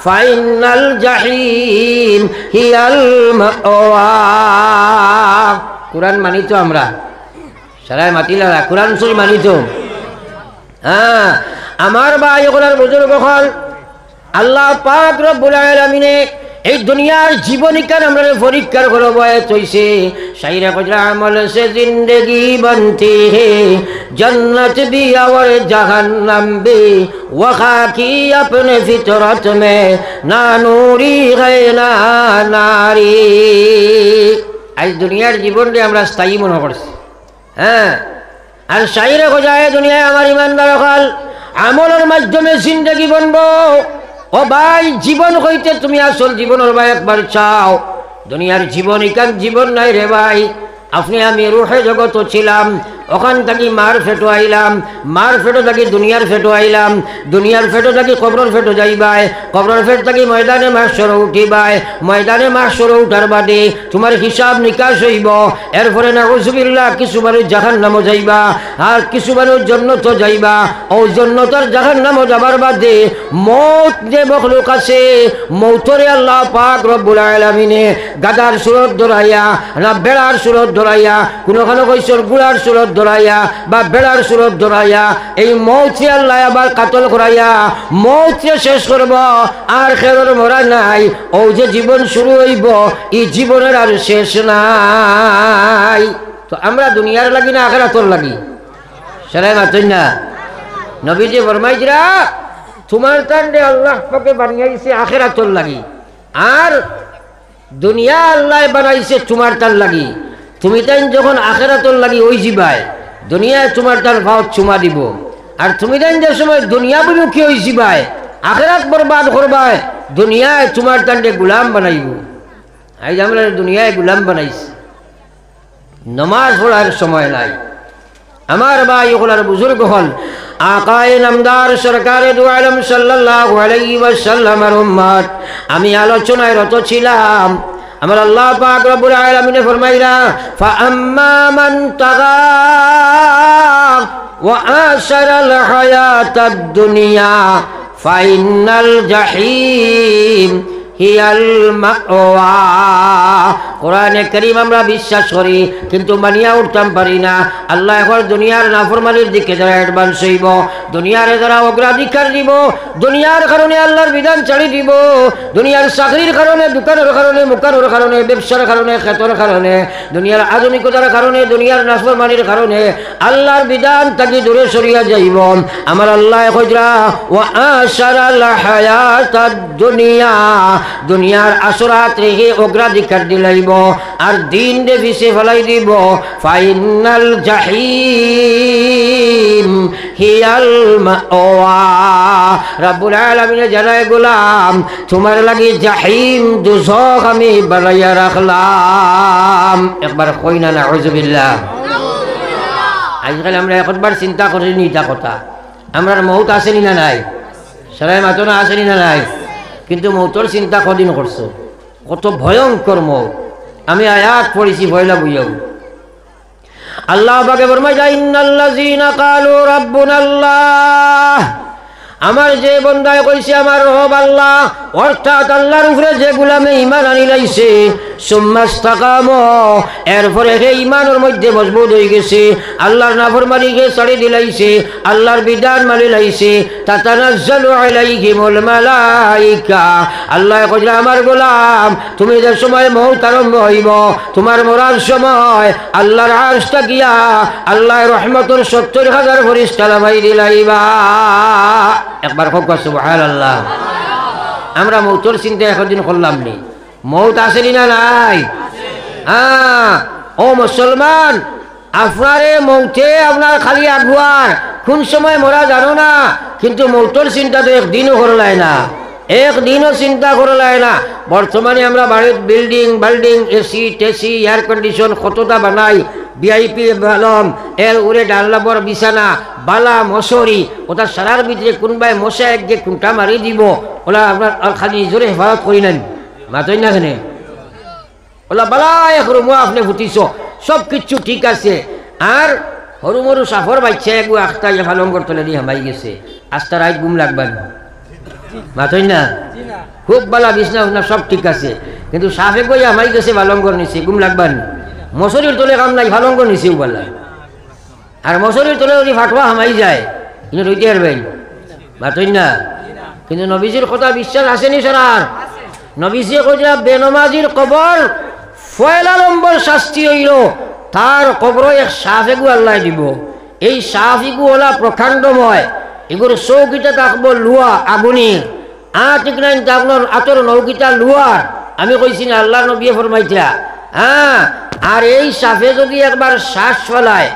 ফাইনাল জাহিম হিয়াল মাওয়া। কোরআন মানি তো আমরা সারাই মাতিলা, কোরআন শরীফ মানি তো। আমার ভাই ওগুলার বুজুর্গ হল আল্লাহ পাক রব্বুল আলামিনে এই দুনিয়ার জীবনিকার আমরা পরীক্ষার ঘর বয়স হইছে। শাইরা কজরা আমল সে জিন্দগি বনতি হে, जन्नत भी और जहन्नम भी वखा की अपने फितरत में, ना नूरी है ना नारी। आज दुनियार जीवन रे আমরা স্থায়ী মনে করছি। আর শাইরা কজায় দুনিয়ায় আমার ইমানদার হল আমলের মাধ্যমে জিন্দগি বনবো। ও ভাই, জীবন হইতে তুমি আসল জীবনের ভাই একবার চাও। দুনিয়ার জীবন ইকান জীবন নাই রে ভাই। আপনি আমি রুহে জগত ছিলাম, ওখান থেকে মার ফেটো আইলাম, মার ফেটো থাকি দুনিয়ার ফেটো আইলাম, দুনিয়ার ফেটো থাকি কবরের ফেটো যাইবাই, কবরের ফেট থাকি ময়দানে মাহশর উঠিবাই, ময়দানে মাহশর উঠার বাদে তোমার হিসাব নিকাশ হইব। এরপরে নাউজুবিল্লাহ কিছু মানুষ জাহান্নামে যাইবা, আর কিছু মানুষ জান্নাতে যাইবা। ও জান্নাতের জাহান্নামে যাবার বাদে মৌত যে মখলুক আছে, মৌতরে আল্লাহ পাক রব্বুল আলামিনে গাদার সুরত ধরাইয়া না বেড়ার সুরত ধরাইয়া, কোনোখানে কইসর গুড়ার সুরত ধরাইয়া বা বেড়ার সুরত ধরাইয়া এই মৌতকে আল্লাহ আবার কাতল করাইয়া মৌতকে শেষ করব। আর খেরর মরা নাই, ও যে জীবন শুরু হইব এই জীবনের আর শেষ নাই। তো আমরা দুনিয়ার লাগি না আখিরাতের লাগি? সেটাই মাতই না। নবীজি ফরমাইছিরা তোমার তান্ডে আল্লাহ পাকে বানিয়েছে আখিরাতের লাগি, আর দুনিয়া আল্লাহ বানাইছে তোমার তার লাগি। তুমি তাই যখন আখিরাতের লাগি ওই যাবাই, দুনিয়ায় তোমার তার ভাও চুমা দিব। আর তুমি তাই যে সময় দুনিয়া বিমুখী ওই যাবাই, আখিরাত বরবাদ করবাই, দুনিয়ায় তোমার তান্ডে গোলাম বানাইব। আজ আমরা দুনিয়ায় গোলাম বানাইছি, নমাজ পড়ার সময় নাই। আমার ভাই ওগুলার বুজুর্গ হল আকায়ে নামদার সরকারে দু আলম সাল্লাল্লাহু আলাইহি ওয়াসাল্লামের উম্মত। আমি আলোচনায় রত ছিলাম। আমার আল্লাহ পাক রব্বুল আলামিন ফরমাইলা ফাআম্মা মান তাগা ওয়া আশারাল হায়াতাদ দুনিয়া ফাইনাল জাহিম হিয়াল মাওয়া। কোরআনে কারীম আমরা বিশ্বাস করি কিন্তু মানিয়া উঠতাম পারি না। আল্লাহ এখন দুনিয়ার নাফরমানির দিকে যারা অ্যাডভান্স হইব, দুনিয়ার যারা অগ্রাধিকার দিব, দুনিয়ার কারণে আল্লাহর বিধান ছাড়ি দিব, দুনিয়ার চাকরির কারণে, দোকানের কারণে, মুকানের কারণে, ব্যবসার কারণে, ক্ষেতের কারণে, দুনিয়ার আধুনিকতার কারণে, দুনিয়ার নাফরমানির কারণে আল্লাহর বিধান তাকে দূরে সরিয়া যাইব। আমার আল্লাহ কইরা ওয়া আশারাল হায়াতাদ দুনিয়া, দুনিয়ার আসরাত রেখে অগ্রাধিকার দিলাইব আর দিন রে পিছে ফেলাই দিব। ফাইনাল জাহিম হিয়াল মাওয়া। রব্বুল আলামিন জানায় গোলাম তোমার লাগি জাহিম দুজখ আমি বানাইয়া রাখলাম। একবার কই না নাউযুবিল্লাহ। আজকাল আমরা একবার চিন্তা করিনি এটা কথা, আমরার মৌত আসেনি না নাই, সারাই মাতনা আসেনি না নাই, কিন্তু মৌতর চিন্তা কদিন করছো, কত ভয়ঙ্কর মৌত। আমি আয়াত পড়েছি ভয়লা বুঝাও। আল্লাহ পাকে ফরমায় ইন্নাল্লাযীনা ক্বালু রাব্বুনাল্লাহ, আমার যে বন্দায় কইছে আমার রব আল্লাহ, অর্থাৎ আল্লাহর উপরে যে গোলামে ঈমান আনি লাইছে, সুম্মাস্তাকামু, এরপরে সেই ঈমানের মধ্যে মজবুত হয়ে গেছে, আল্লাহর নাফরমানিকে ছাড়ি দিলাইছে, আল্লাহর বিধান মানি লাইছে, তাতানাজ্জালু আলাইহিমুল মালাইকা। আল্লাহ কইলা আমার গোলাম তুমি যে সময় মওত আরম্ভ হইব, তোমার মরার সময় আল্লাহর আরশটা গিয়া আল্লাহর রহমতের ৭০,০০০ ফেরেশতা নামাই দিলাইবা। একবার হোক সুবহানাল্লাহ। আমরা মৌতর চিন্তা একদিন করলাম নি, মৌত আসেনি না নাই? ও মুসলমান, আপনারে মৌতে আপনার খালি আগুয়ার, কোন সময় মরা জানো না, কিন্তু মৌতর চিন্তা তো একদিনও করলাই না, একদিনও চিন্তা করলাই না। বর্তমানে আমরা বাড়ির বিল্ডিং এসি টেসি এয়ার কন্ডিশন কতটা বানাই, ভিআইপি বালম এর উড়ে ডাল্লাবর বিছানা বালা মশরি, ওটা সারার ভিতরে কোনবাই মশা একগে কুন্টা মারি দিব, ওলা আপনার খালি জোরে হেফাজত করি নেন মাতই না কেন, ওলা বালা এক রুমা আপনি ফুটিছ, সব কিছু ঠিক আছে। আর সরু মরু সাফর বাচ্চা একগু আখটা ফালঙ্গর তলে দিয়ে হামাই গেছে, আস্তা রাত গুম লাগবেন মাতই না, খুব বালা বিছনা উছনা সব ঠিক আছে, কিন্তু সাফে গই হামাই গেছে ফালঙ্গর নিচে গুম লাগবেন। মশরির তলে কাম নাই, ফালঙ্গর নিচেও বালা, আর মশরির তলে যদি ফাটুয়া হামাই যায় কিন্তু রইতে পারবেন মাতই না। কিন্তু নবীজির কথা বিশ্বাস আসেনি সারার? নবীজি কইরা বেনমাজির কবর ফয়লা নম্বর শাস্তি হইল, তার কবর এক সাফেগু আল্লাহ দিব। এই সাফিগু ওলা প্রকাণ্ডময়, এগুর চৌকিটা থাকবো লুয়া আগুনির, ঠিক নাই আপনার আতর নৌকিটা লুয়ার। আমি কইছি না আল্লাহ নবী ফরমাইছা। আর এই সাফে যদি একবার শ্বাস ফেলায়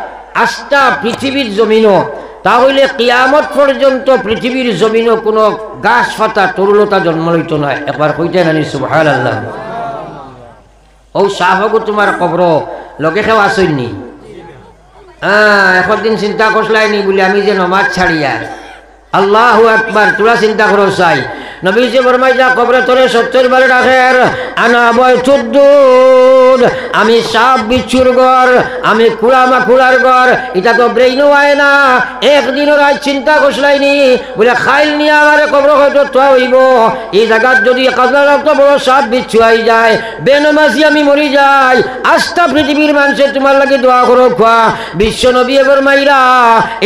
আস্থা পৃথিবীর জমিনও, তাহলে কিয়ামত পর্যন্ত পৃথিবীর জমিনও কোনো গাছ পাতা তরুলতা জন্ম লইত নয়। একবার কইতে নানি সুবহানাল্লাহ। ও সাফগু তোমার কবর লগে কেউ আসইনি? একদিন চিন্তা করলাইনি বলে আমি যে নমাজ ছাড়িয়া আল্লাহু আকবার, তোরা চিন্তা করো চাই। নবীজি ফরমাইলা কবরে তোরে ৭০ বার রাখের, আনা বয়তুদ্দুদ, আমি সাপ বিচ্ছুর ঘর, আমি কুড়া মাকুড়ার ঘর, এটা তো ব্রেইনও হয় না। একদিনও রাত চিন্তা করলাইনি বলে খাইল নিয়ে আমার কবর হয়তো তোয়া হইব, এই জায়গার যদি কাজলার তো বড় সাপ বিচ্ছু হয়ে যায়, বেনমাজি আমি মরি যাই, আস্থা পৃথিবীর মানুষে তোমার লাগে দোয়া করো খোয়া। বিশ্ব নবী ফরমাইলা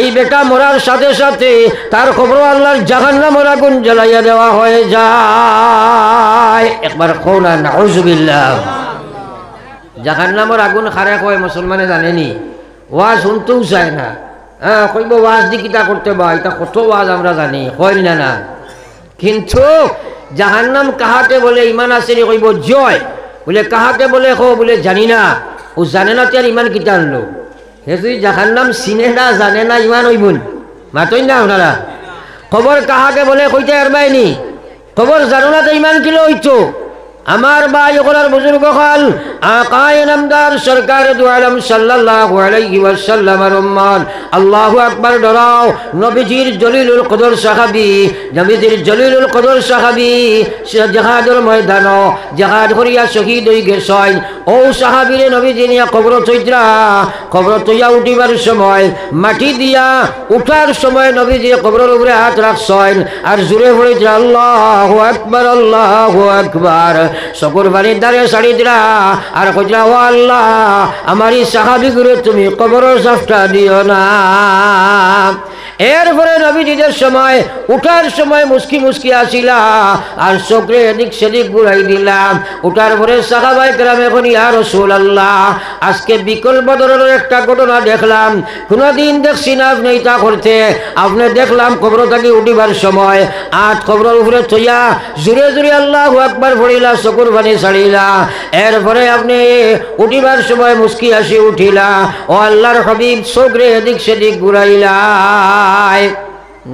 এই বেটা মরার সাথে সাথে তার খবর আল্লাহর জাহান্নামের আগুন জ্বালাইয়া দেওয়া হয়ে যায়। একবার কোন নাউযুবিল্লাহ। জাহান্নামের আগুন খারে কয় মুসলমানে জানেনি, ওয়াজ শুনতেও চায় না। কইব ওয়াজ দি কিতা করতে বা, এটা কত ওয়াজ আমরা জানি, কয় না না। কিন্তু জাহান্নাম কাহাতে বলে ইমান আছে রে, কইব জয় বলে কাহাতে বলে বলে জানি না। ও জানে না তার ইমান কিতা আনলো, হে তুই জাহান্নাম চিনে না জানে না ইমান হইবন মাতই না ওনারা। খবর কাহাকে বলে কইতে পারবাইনি, খবর জানো না তো ইমান কিলো হইতো, আমার ভাই ওগুলার বুজুর্গ হল আকায়ে নামদার সরকার দু আলম সাল্লাল্লাহু আলাইহি ওয়াসাল্লামের উম্মত আল্লাহু আকবার ডরাও। নবীজির জলিলুল কদর সাহাবী, নবীজির জলিলুল কদর সাহাবী জিহাদের ময়দান জিহাদ করিয়া শহীদ হয়ে গেছেন। ও সাহাবীরে নবীজি নিয়া কবর চৈত্রা, কবর তৈয়া উঠিবার সময় মাটি দিয়া উঠার সময় নবীজি কবরের উপরে হাত রাখছেন আর জোরে পড়েছে আল্লাহু আকবার আল্লাহু আকবার। সকর বাড়ির দ্বারে সাড়ি দিলা আর কইলা ও আল্লাহ আমারই সাহাবী করে তুমি কবরের সাফটা দিও না। এরপরে নবীজিদের সময় উঠার সময় মুস্কি মুস্কি আসিলা আর চোখে এদিক সেদিক ঘুরাই দিলাম। উঠার পরে সাহাবায়ে কেরাম এখন ইয়া রাসূলুল্লাহ আজকে বিকল বদরের একটা ঘটনা দেখলাম, কোনদিন দেখছি না আপনি এটা করতে। আপনি দেখলাম কবর থেকে উঠিবার সময় আট কবরের উপরে থইয়া জোরে জোরে আল্লাহু আকবার পড়িলা, চকুর পানি ছাড়িলা। এরপরে আপনি উঠিবার সময় মুস্কি আসি উঠিলা। ও আল্লাহর হাবিব চোখে এদিক সেদিক ঘুরাইলা।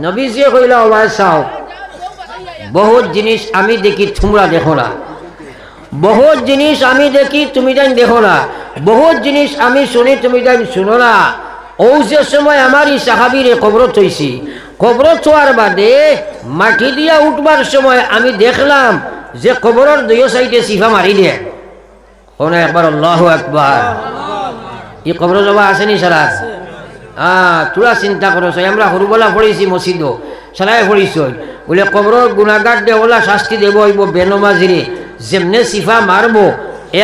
নবীজি কইলা ও ভাই চাও, বহুত জিনিস আমি দেখি তোমরা দেখো না, বহুত জিনিস আমি দেখি তুমি তাই দেখো না, বহুত জিনিস আমি শুনি তুমি তাই শুনো না। ও যে সময় আমার এই সাহাবীরে কবরত হইছি, কবরত হওয়ার বাদে মাটি দিয়া উঠবার সময় আমি দেখলাম যে কবরের দুই সাইডে সিফা মারি দিয়ে কোন একবার আল্লাহু আকবার। এই কবর জবা আসেনি সারা? তোরা চিন্তা করছ, আমরা সৰুবেলা পড়িছি মসজিদ সারাই পড়িছ বলে কবরের গুণাগার দে ওলা শাস্তি দেব হইব বেনমাজিরে যেমনে সিফা মারবো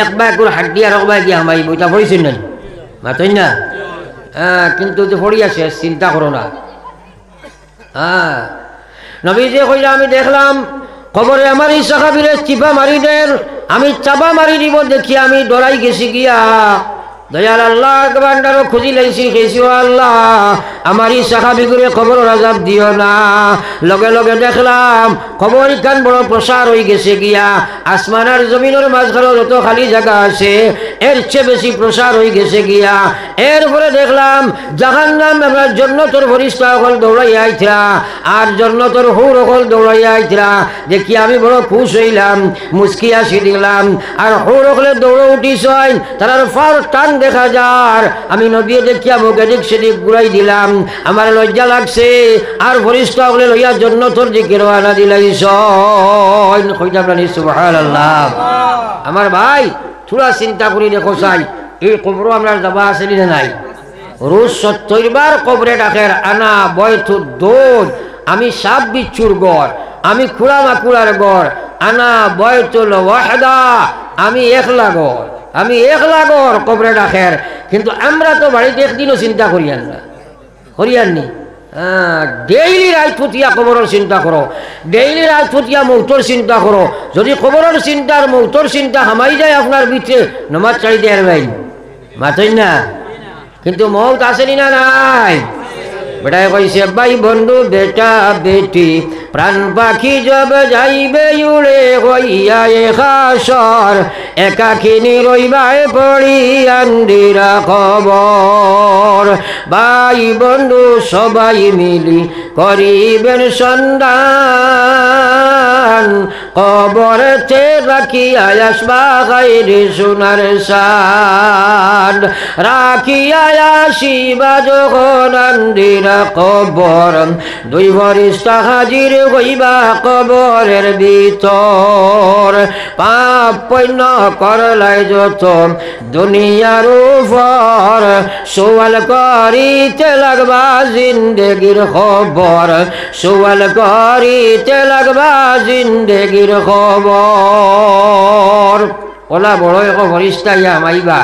একবার করে হাড্ডি আর একবার গিয়ে হামাইব, এটা পড়িছেন না মাতই না? কিন্তু তো পড়ি আছে, চিন্তা করো না। নবীজি কইলা আমি দেখলাম কবরে আমার এই সাহাবীরে চিপা মারি দেন, আমি চাপা মারি দিব দেখি আমি ডরাই গেছি গিয়া। দয়াল আল্লাহ বান্দারও খুঁজি লাইছি খেয়েছি, ও আল্লাহ আমার এই সাহাবী করে খবর আজাব দিও না। লগে লগে দেখলাম খবর ইখান বড় প্রসার হয়ে গেছে গিয়া, আসমান আর জমিনের মাঝখানে যত খালি জায়গা আছে এর চেয়ে বেশি প্রসার হয়ে গেছে গিয়া। এরপরে দেখলাম জাহান্নাম আমরা জান্নাতের ফেরেশতা সকল দৌড়াইয়া আইতরা আর জান্নাতের হুর সকল দৌড়াইয়া আইতরা। দেখি আমি বড় খুশ হইলাম, মুস্কি আসি দিলাম। আর হুর সকলে দৌড়ে উঠিছেন, তার ফার টান দেখা যার। আমি নবী দেখিয়া মুখ এদিক সেদিক ঘুরাই দিলাম, আমার লজ্জা লাগছে। আর ফেরেশতা সকলে লইয়া জান্নাতের দিকে রওনা দিলাইছেন। কইতা প্রাণী সুবহানাল্লাহ। আমার ভাই থোড়া চিন্তা করি দেখো চাই, এই কবর আমরা যাবা আছে না নাই? রোজ 70 বার কবরে ডাকের আনা বয়থুর দৌড়, আমি সাপ বিচ্ছুর গড়, আমি খুড়া মাকুড়ার গড়, আনা বয়তুল ওয়াহদা, আমি একলা গড়, আমি একলা গড় কবরে ডাকের। কিন্তু আমরা তো বাড়িতে একদিনও চিন্তা করিয়ান না, করিয়াননি। ডেইলি রাজপুতিয়া কবরের চিন্তা করো, ডেইলি রাজপুতিয়া মৌতর চিন্তা করো। যদি কবরের চিন্তা আর মৌতর চিন্তা হামাই যায় আপনার ভিতরে, নমাজ চাই দেয়ার ভাই মাতই না। কিন্তু মৌত আসেনি না নাই? বেটায় কইছে ভাই বন্ধু বেটা বেটি প্রাণ পাখি জব যাইবে উড়ে হইয়া একাশর, একাকিনী রইবায় পড়ি আন্দিরা খবর। ভাই বন্ধু সবাই মিলি করিবেন সন্ধান, কবরেতে রাখিয়া আসবা গাইরে সোনার সাদ, রাখিয়া আসিবা যখন আন্দিরা কবর, দুই ফেরেশতা হাজির হইবা কবরের ভিতর। পাপ পুণ্য করলাই যত দুনিয়ার উপর, সওয়াল করিতে লাগবা জিন্দেগির খবর, সওয়াল করিতে লাগবা জিন্দেগির খবর। ওলা বড় এক ফেরেশতা ইয়া মাইবা।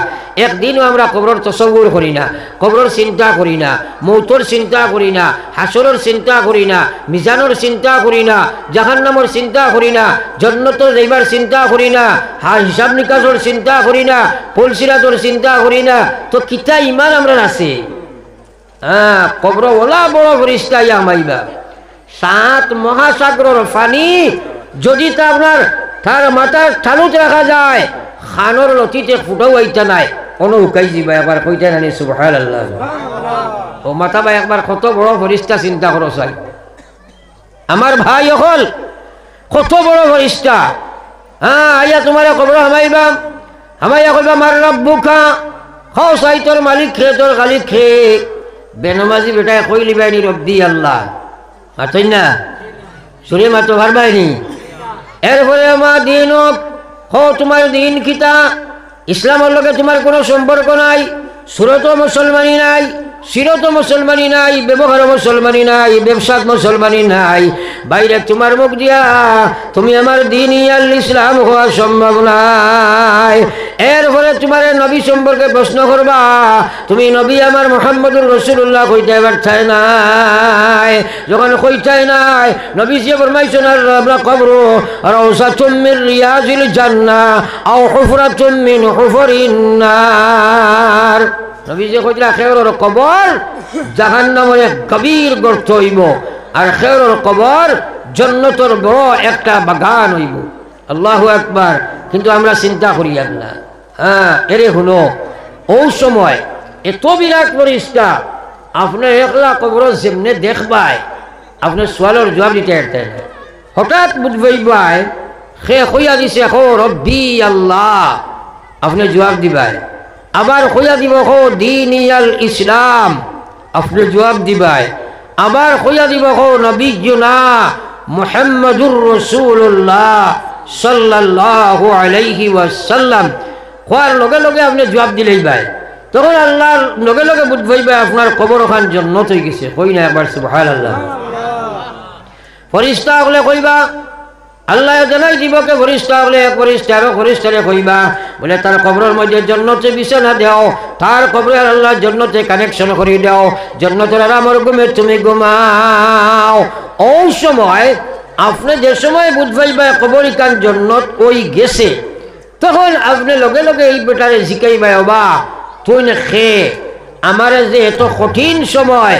একদিনও আমরা কবরের তসব্বুর করি না, কবরের চিন্তা করি না, মৌতর চিন্তা করি না, হাসরের চিন্তা করি না, মিজানের চিন্তা করি না, জাহান্নামের চিন্তা করি না, জান্নাতের যাইবার চিন্তা করি না, হিসাব নিকাশের চিন্তা করি না, ফুলসিরাতের চিন্তা করি না। তো কিতা ইমান আমরা আছে? কবর ওলা বড় ফেরেশতা ইয়া মাইবা। 7 মহাসাগরের পানি যদি তা আপনার তার মাথার ঠানুত রাখা যায়, খানোর লতিতে ফুটাও আইতা নাই, কোনো উকাই যাবা একবার কইতে নানি সুবহানাল্লাহ। ও মাথা ভাই একবার কত বড় ফেরেশতা চিন্তা করো চাই। আমার ভাই হল কত বড় ফেরেশতা, হ্যাঁ আইয়া তোমার কবর হামাইবা, হামাইয়া কইবা মার রব্বুকা, খাও সাই তোর মালিক খে, তোর খালিক খে। বেনমাজি বেটায় কইলি বাইনি রব্বি আল্লাহ, মাতই না শুনে মাতো পারবাইনি। এরপরে আমার দিন হো, তোমার দিন কিতা? ইসলামের লগে তোমার কোনো সম্পর্ক নাই, সুরত মুসলমানি নাই, সিরত মুসলমানি নাই, ব্যবহার মুসলমানি নাই, ব্যবসাত মুসলমানি নাই। বাইরে তোমার মুখ দিয়া তুমি আমার দিন ইয়াল ইসলাম হওয়া সম্ভব নাই। এরপরে তোমার নবী সম্পর্কে প্রশ্ন করবা, তুমি নবী আমার মুহাম্মদুর রাসূলুল্লাহ কইতে পারছাই নাই। যখন কইতাই নাই, নবী যে ফরমাইছেন আমরা কবর রাউসাতুম মিন রিয়াজিল জান্নাহ আও হুফরাতুম মিন হুফরিন নার। নবী যে কইলা খেয়রের কবর জাহান্নামের এক গভীর গর্ত হইব, আর খেয়রের কবর জান্নাতের বড় একটা বাগান হইব। আল্লাহু আকবার। কিন্তু আমরা চিন্তা করি না। হ্যাঁ এরে হলো ও সময় এত বিরাট পরিষ্কার, আপনি একলা কবর যেমনে দেখবাই আপনি সোয়ালের জবাব দিতে পারতেন। হঠাৎ বুঝবাই সে কইয়া দিছে হো রব্বি আল্লাহ, আপনি জবাব দিবাই। আবার কইয়া দিব হো দিন ইয়াল ইসলাম, আপনি জবাব দিবাই। আবার কইয়া দিব হো নবিয়্যুনা মুহাম্মাদুর রাসূলুল্লাহ সাল্লাল্লাহু আলাইহি ওয়াসাল্লাম। কোয়ার লগে লগে আপনি জবাব দিলেই ভাই, তখন আল্লাহর লগে লগে বুঝবই ভাই আপনার কবর ওখান জান্নাত হয়ে গেছে। কই না একবার সুবহানাল্লাহ। ফরিস্তা হলে কইবা, আল্লাহ জানাই দিব কে ফরিস্তা হলে এক ফরিস্তা আরো ফরিস্তারে কইবা বলে তার কবরের মধ্যে জান্নাতে বিছানা দাও, তার কবরে আল্লাহ জান্নাতে কানেকশন করে দাও, জান্নাতের আরামের ঘুমে তুমি ঘুমাও। ওই সময় আপনি যে সময় বুঝবাই ভাই কবর কান জান্নাত ওই গেছে, তখন আপনি লগে লগে এই বেটারে জিকাইবাই বা তুই না খে আমার যে এত কঠিন সময়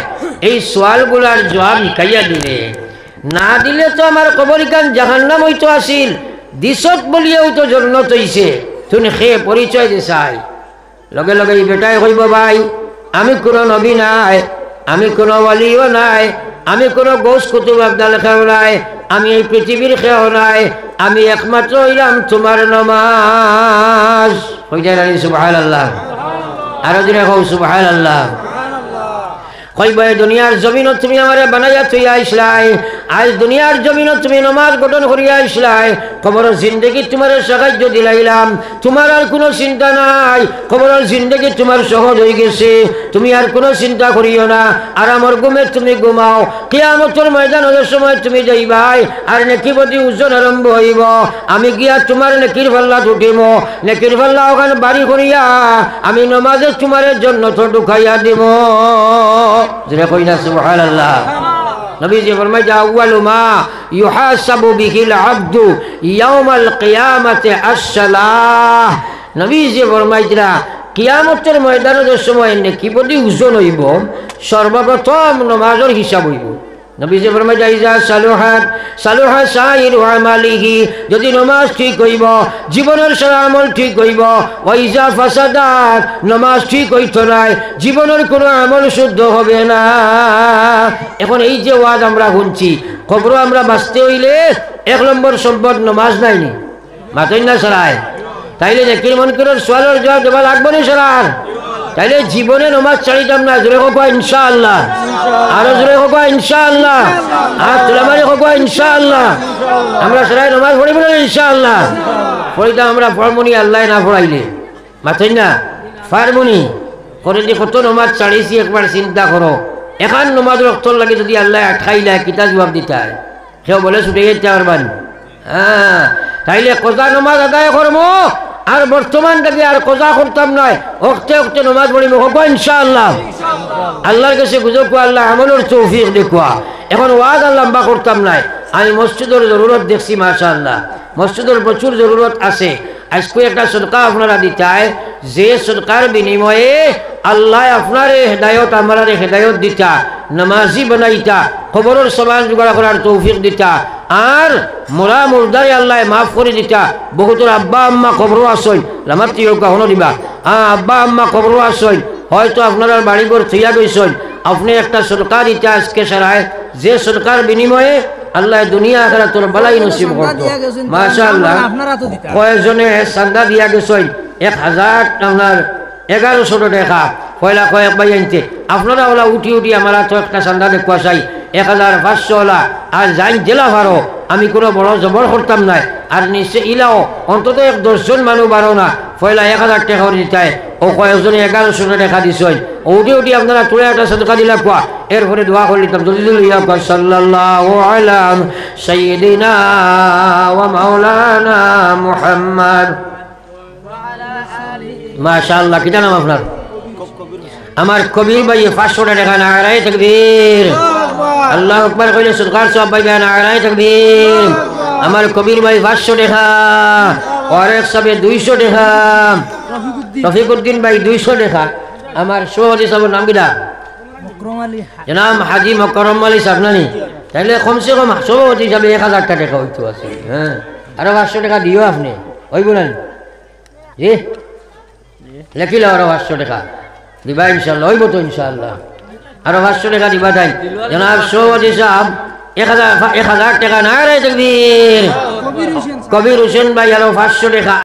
এই সোয়ালগুলার জবাব শিকাইয়া দিলে, না দিলে তো আমার কবরিকান জাহান্নাম হইতো আসিল, দিশত বলিয়াও তো জান্নাত হইছে। তুই খে পরিচয় দে চাই। লগে লগে এই বেটাই কইব ভাই আমি কোনো নবী নাই, আমি কোনো ওয়ালিও নাই, আমি কোনো গোস কুতুব আবদাল খেও নাই, আমি এই পৃথিবীর খেও নাই, আমি একমাত্র হইলাম তোমার নমাজ। হয়ে যায় সুবহানাল্লাহ। আরো দিনে কও সুবহানাল্লাহ। কইব দুনিয়ার জমিনত তুমি আমারে বানাইয়া থইয়া আইসলাই, আজ দুনিয়ার জমিনত তুমি নমাজ গঠন করিয়া আইসলাই, কবরের জিন্দগি তোমার সাহায্য দিলাইলাম, তোমার আর কোনো চিন্তা নাই, কবরের জিন্দগি তোমার সহজ হয়ে গেছে, তুমি আর কোনো চিন্তা করিও না, আরামর ঘুমে তুমি ঘুমাও। কিয়ামতের ময়দানের সময় তুমি যাইবাই আর নেকি প্রতি ওজন আরম্ভ হইব, আমি গিয়া তোমার নেকির পাল্লাত উঠিব, নেকির পাল্লা ওখানে বাড়ি করিয়া আমি নমাজে তোমার জন্য তো ঢুকাইয়া দিব। যেটা কই না সুবহানাল্লাহ। নবীজি ফরমাইছে আউয়ালু মা ইউহাসাবু বিহিল আবদু ইয়াউমাল কিয়ামাতি আস-সালাহ। নবীজি ফরমাইছে কিয়ামতের ময়দানের সময় নেকি প্রতি ওজন হইব, সর্বপ্রথম নামাজের হিসাব হইব। নবীজি ফরমাইছে ইজা সালুহাত সালুহা সাইরু আমালিহি, যদি নামাজ ঠিক হইব জীবনের সারা আমল ঠিক হইব। ওয়া ইজা ফাসাদাত, নামাজ ঠিক হইতো নাই জীবনের কোনো আমল শুদ্ধ হবে না। এখন এই যে ওয়াজ আমরা শুনছি, খবর আমরা বাঁচতে হইলে এক নম্বর সম্পদ নামাজ নাইনি, মাতই না সরাই, তাইলে নেকির মুনকারের সওয়ালের জবাব দেওয়া লাগবে না সরার, তাইলে জীবনে নামাজ ছাড়িতাম না। জোরে হোক ইনশাআল্লাহ, আরো জোরে হোক ইনশাআল্লাহ, আর তুলামারি হোক ইনশাআল্লাহ। আমরা সরাই নামাজ পড়িব না ইনশাআল্লাহ, পড়িতাম আমরা পড়মনি আল্লাহ না পড়াইলে, মাতই না ফারমুনি করে যে কত নামাজ ছাড়িয়েছি একবার চিন্তা করো। এখন নামাজ রক্তর লাগে যদি আল্লাহ আটকাইলে কিতা জবাব দিতে হয়, কেউ বলে ছুটে যেতে পারবেন। হ্যাঁ তাইলে কজা নামাজ আদায় করবো, আর বর্তমান থেকে আর কজা করতাম নয়, ওখতে ওখতে নামাজ পড়িব হোক ইনশাআল্লাহ। আল্লাহর কাছে গুজব কো আল্লাহ আমলের তৌফিক দেখুয়া। এখন ওয়াজ আর লম্বা করতাম নাই, আমি মসজিদের জরুরত দেখছি মাশাআল্লাহ, মসজিদের প্রচুর জরুরত আছে। আজকে একটা সদকা আপনারা দিতায়, যে সদকার বিনিময়ে আল্লাহ আপনার হেদায়ত আমার হেদায়ত দিতা, নামাজি বানাইতা, খবরের সমান জোগাড় করার তৌফিক দিতা, আর মোরা মুর্দারে আল্লাহ মাফ করে দিতা। বহুতর আব্বা আম্মা খবরও আসইন, লামাতি কখনো দিবা, আব্বা আম্মা খবরও আসইন, হয়তো আপনারা বাড়িঘর থইয়া গেছেন, আপনি একটা সরকার দিতে আজকে সারায়, যে সরকার বিনিময়ে আল্লাহ দুনিয়া আখিরাত তোর বালাই নসিব করতো মাশাআল্লাহ কয়েকজনে চান্দা দিয়া গেছেন 1000 আপনার 1100 টাকা পয়লা কয়েক ভাই আনতে আপনারা ওলা উঠি আমার তো একটা চান্দা দেখুয়া চাই 1500 ওলা আর যাই জেলা ভারো আমি কোনো বড় জবর করতাম নাই আর নিশ্চয় ইলাও অন্তত 10জন মানুষ বারো না পয়লা 1000 টাকা দিতে ও কয়েকজনে 1100 টাকা দিছেন উঠি আপনারা তুলে একটা সদকা দিলা কোয়া এরপরে দোয়া করে নিতাম সাল্লাল্লাহু আলা সাইয়্যিদিনা ওয়া মাওলানা মুহাম্মদ মাশাআল্লাহ। কিটা নাম আপনার? আমার কবির ভাই 500 টাকা নারায়ে তাকবীর আল্লাহু আকবার কইলে সদকার সব ভাই নারায়ে তাকবীর। আমার কবির ভাই 500 টাকা আর এক সবে 200 টাকা রফিকুদ্দিন ভাই 200 টাকা। আমার সভাপতি সাহেবের নাম কিটা? জনাব হাজি মকরম আলী সাহেব নানি তাইলে কমসে কম সভাপতি হিসাবে 1000 টাকা হইতো আছে। হ্যাঁ আরো 500 টাকা দিও আপনি হইব না জি লেখিলে আরো 500 টাকা দিবা ইনশাল্লাহ হইব তো ইনশাল্লাহ আরো 500 টাকা দিবা তাই জনাব সভাপতি সাহেব 1000 টাকা নারায়ে তাকবীর। কবির হোসেন ভাই আরো 500 টাকা